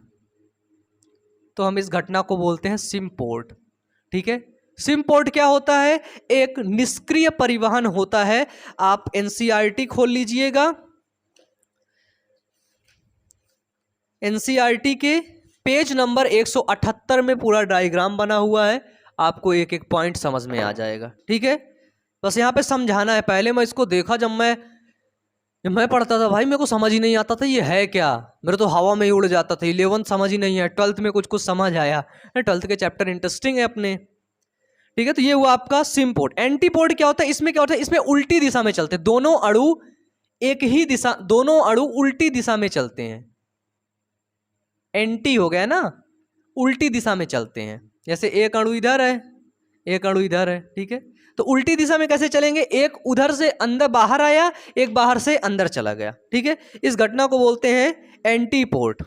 तो हम इस घटना को बोलते हैं सिम्पोर्ट, ठीक है। सिम्पोर्ट क्या होता है, एक निष्क्रिय परिवहन होता है। आप एनसीईआरटी खोल लीजिएगा, एनसीईआरटी के पेज नंबर 178 में पूरा डायग्राम बना हुआ है, आपको एक एक पॉइंट समझ में आ जाएगा, ठीक है। बस यहाँ पे समझाना है। पहले मैं इसको देखा, जब मैं पढ़ता था भाई मेरे को समझ ही नहीं आता था ये है क्या, मेरे तो हवा में ही उड़ जाता था। 11th समझ ही नहीं है, 12th में कुछ कुछ समझ आया, 12th के चैप्टर इंटरेस्टिंग है अपने, ठीक है। तो ये हुआ आपका सिम्पोर्ट। एंटीपोर्ट क्या होता है, इसमें क्या होता है, इसमें उल्टी दिशा में चलते हैं दोनों अणु, दोनों अणु उल्टी दिशा में चलते हैं। एंटी हो गया ना, उल्टी दिशा में चलते हैं। जैसे एक अणु इधर है, एक अणु इधर है, ठीक है। तो उल्टी दिशा में कैसे चलेंगे, एक उधर से अंदर बाहर आया, एक बाहर से अंदर चला गया, ठीक है। इस घटना को बोलते हैं एंटीपोर्ट।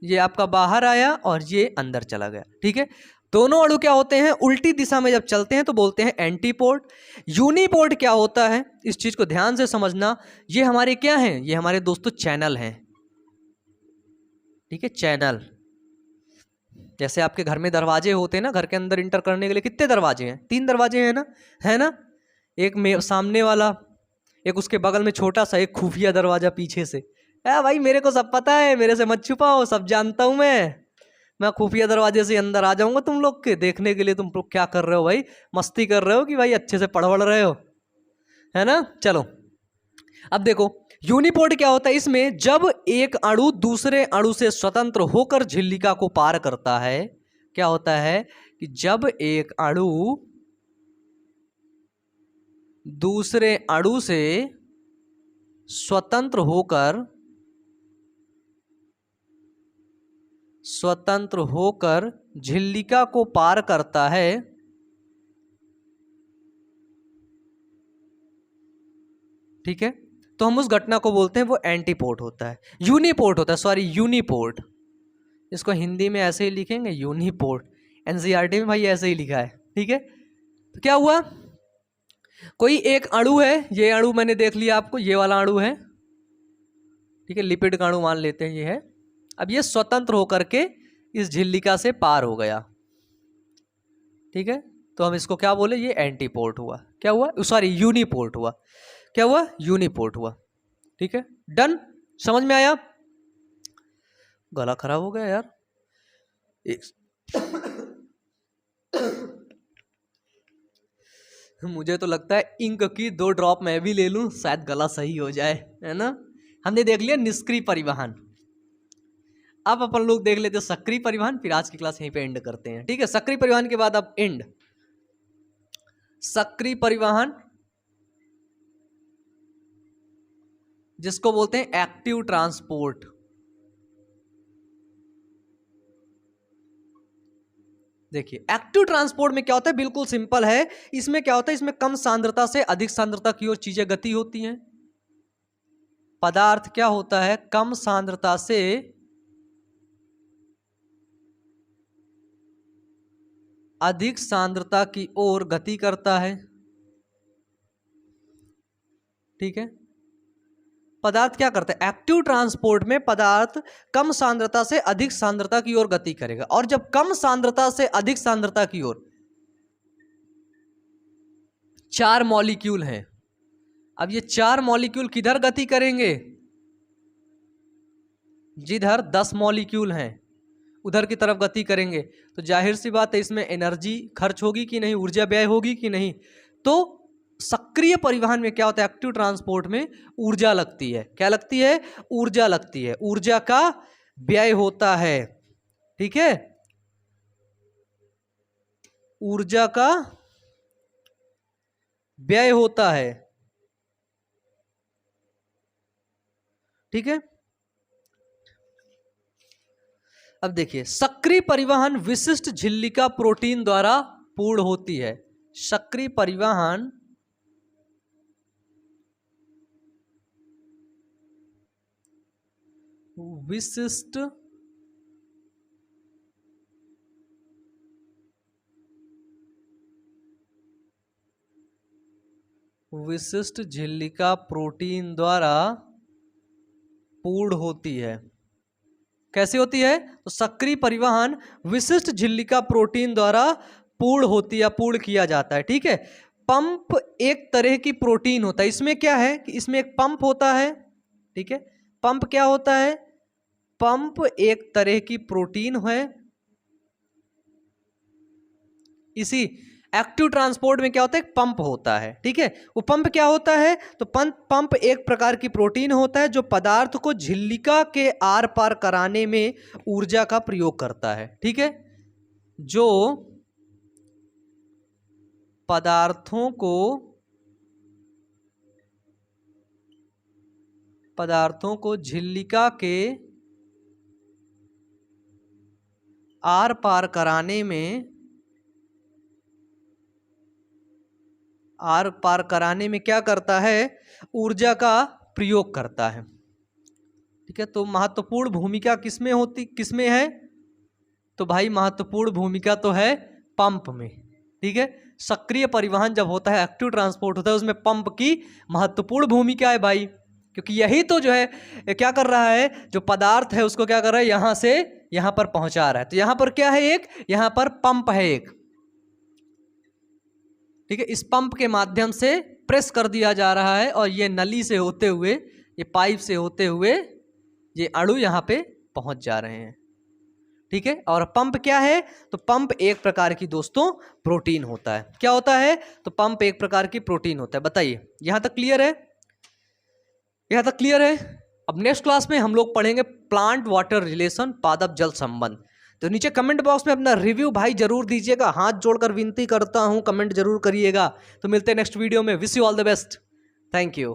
ये आपका बाहर आया और ये अंदर चला गया, ठीक है। दोनों अणु क्या होते हैं, उल्टी दिशा में जब चलते हैं तो बोलते हैं एंटीपोर्ट। यूनिपोर्ट क्या होता है, इस चीज को ध्यान से समझना। ये हमारे क्या हैं, ये हमारे दोस्तों चैनल हैं, ठीक है। चैनल, जैसे आपके घर में दरवाजे होते हैं ना, घर के अंदर इंटर करने के लिए कितने दरवाजे हैं, 3 दरवाजे हैं ना, है ना। एक में सामने वाला, एक उसके बगल में छोटा सा, एक खुफिया दरवाजा पीछे से। भाई मेरे को सब पता है, मेरे से मत छुपाओ, सब जानता हूं मैं खुफिया दरवाजे से अंदर आ जाऊंगा तुम लोग के देखने के लिए। तुम लोग क्या कर रहे हो भाई, मस्ती कर रहे हो कि भाई अच्छे से पढ़ रहे हो, है ना। चलो अब देखो यूनिपोर्ट क्या होता है, इसमें जब एक अणु दूसरे अणु से स्वतंत्र होकर झिल्लिका को पार करता है, क्या होता है कि जब एक अणु दूसरे अणु से स्वतंत्र होकर झिल्लिका को पार करता है, ठीक है, तो हम उस घटना को बोलते हैं वो एंटीपोर्ट होता है। यूनिपोर्ट होता है, यूनिपोर्ट, इसको हिंदी में ऐसे ही लिखेंगे यूनिपोर्ट, एनसीईआरटी में भाई ऐसे ही लिखा है, ठीक है। तो क्या हुआ, कोई एक अणु है, ये अणु मैंने देख लिया आपको, ये वाला अणु है, ठीक है, लिपिड का अणु मान लेते हैं ये है। अब ये स्वतंत्र होकर के इस झिल्लिका से पार हो गया, ठीक है। तो हम इसको क्या बोले, ये एंटीपोर्ट हुआ। क्या हुआ, यूनिपोर्ट हुआ। क्या हुआ, यूनिपोर्ट हुआ, ठीक है। डन, समझ में आया। गला खराब हो गया यार, मुझे तो लगता है इंक की 2 ड्रॉप मैं भी ले लूं, शायद गला सही हो जाए, है ना। हमने देख लिया निष्क्रिय परिवहन। अब अपन लोग देख लेते हैं सक्रिय परिवहन, फिर आज की क्लास यहीं पे एंड करते हैं, ठीक है। सक्रिय परिवहन के बाद अब एंड। सक्रिय परिवहन जिसको बोलते हैं एक्टिव ट्रांसपोर्ट। देखिए एक्टिव ट्रांसपोर्ट में क्या होता है, बिल्कुल सिंपल है। इसमें क्या होता है, इसमें कम सांद्रता से अधिक सांद्रता की ओर चीजें गति होती हैं। पदार्थ क्या होता है, कम सांद्रता से अधिक सांद्रता की ओर गति करता है, ठीक है। पदार्थ क्या करता है, एक्टिव ट्रांसपोर्ट में पदार्थ कम सांद्रता से अधिक सांद्रता की ओर गति करेगा, और जब कम सांद्रता से अधिक सांद्रता की ओर, 4 मॉलिक्यूल हैं, अब ये 4 मॉलिक्यूल किधर गति करेंगे, जिधर 10 मॉलिक्यूल हैं उधर की तरफ गति करेंगे। तो जाहिर सी बात है इसमें एनर्जी खर्च होगी कि नहीं, ऊर्जा व्यय होगी कि नहीं। तो सक्रिय परिवहन में क्या होता है, एक्टिव ट्रांसपोर्ट में ऊर्जा लगती है, क्या लगती है, ऊर्जा लगती है, ऊर्जा का व्यय होता है, ठीक है, ऊर्जा का व्यय होता है, ठीक है। अब देखिए, सक्रिय परिवहन विशिष्ट झिल्लिका प्रोटीन द्वारा पूर्ण होती है। सक्रिय परिवहन विशिष्ट झिल्लिका प्रोटीन द्वारा पूर्ण होती है। कैसे होती है, तो सक्रिय परिवहन विशिष्ट झिल्लिका प्रोटीन द्वारा पूर्ण होती है, पूर्ण किया जाता है, ठीक है। पंप एक तरह की प्रोटीन होता है, इसमें क्या है कि इसमें एक पंप होता है, ठीक है। पंप क्या होता है, पंप एक तरह की प्रोटीन है। इसी एक्टिव ट्रांसपोर्ट में क्या होता है, पंप होता है, ठीक है। वो पंप क्या होता है, तो पंप एक प्रकार की प्रोटीन होता है जो पदार्थ को झिल्लिका के आर पार कराने में ऊर्जा का प्रयोग करता है, ठीक है। जो पदार्थों को झिल्लिका के आर पार कराने में क्या करता है, ऊर्जा का प्रयोग करता है, ठीक है। तो महत्वपूर्ण भूमिका किसमें है, तो भाई महत्वपूर्ण भूमिका तो है पंप में, ठीक है। सक्रिय परिवहन जब होता है, एक्टिव ट्रांसपोर्ट होता है, उसमें पंप की महत्वपूर्ण भूमिका है भाई, क्योंकि यही तो जो है क्या कर रहा है, जो पदार्थ है उसको क्या कर रहा है, यहां से यहां पर पहुंचा रहा है। तो यहां पर क्या है, एक यहां पर पंप है एक, ठीक है। इस पंप के माध्यम से प्रेस कर दिया जा रहा है और ये नली से होते हुए, ये पाइप से होते हुए ये अणु यहां पे पहुंच जा रहे हैं, ठीक है। और पंप क्या है, तो पंप एक प्रकार की दोस्तों प्रोटीन होता है। क्या होता है, तो पंप एक प्रकार की प्रोटीन होता है। बताइए, यहां तक क्लियर है, यहां तक क्लियर है। अब नेक्स्ट क्लास में हम लोग पढ़ेंगे प्लांट वाटर रिलेशन, पादप जल संबंध। तो नीचे कमेंट बॉक्स में अपना रिव्यू भाई जरूर दीजिएगा, हाथ जोड़कर विनती करता हूं, कमेंट जरूर करिएगा। तो मिलते हैं नेक्स्ट वीडियो में, wish you all the best, thank you.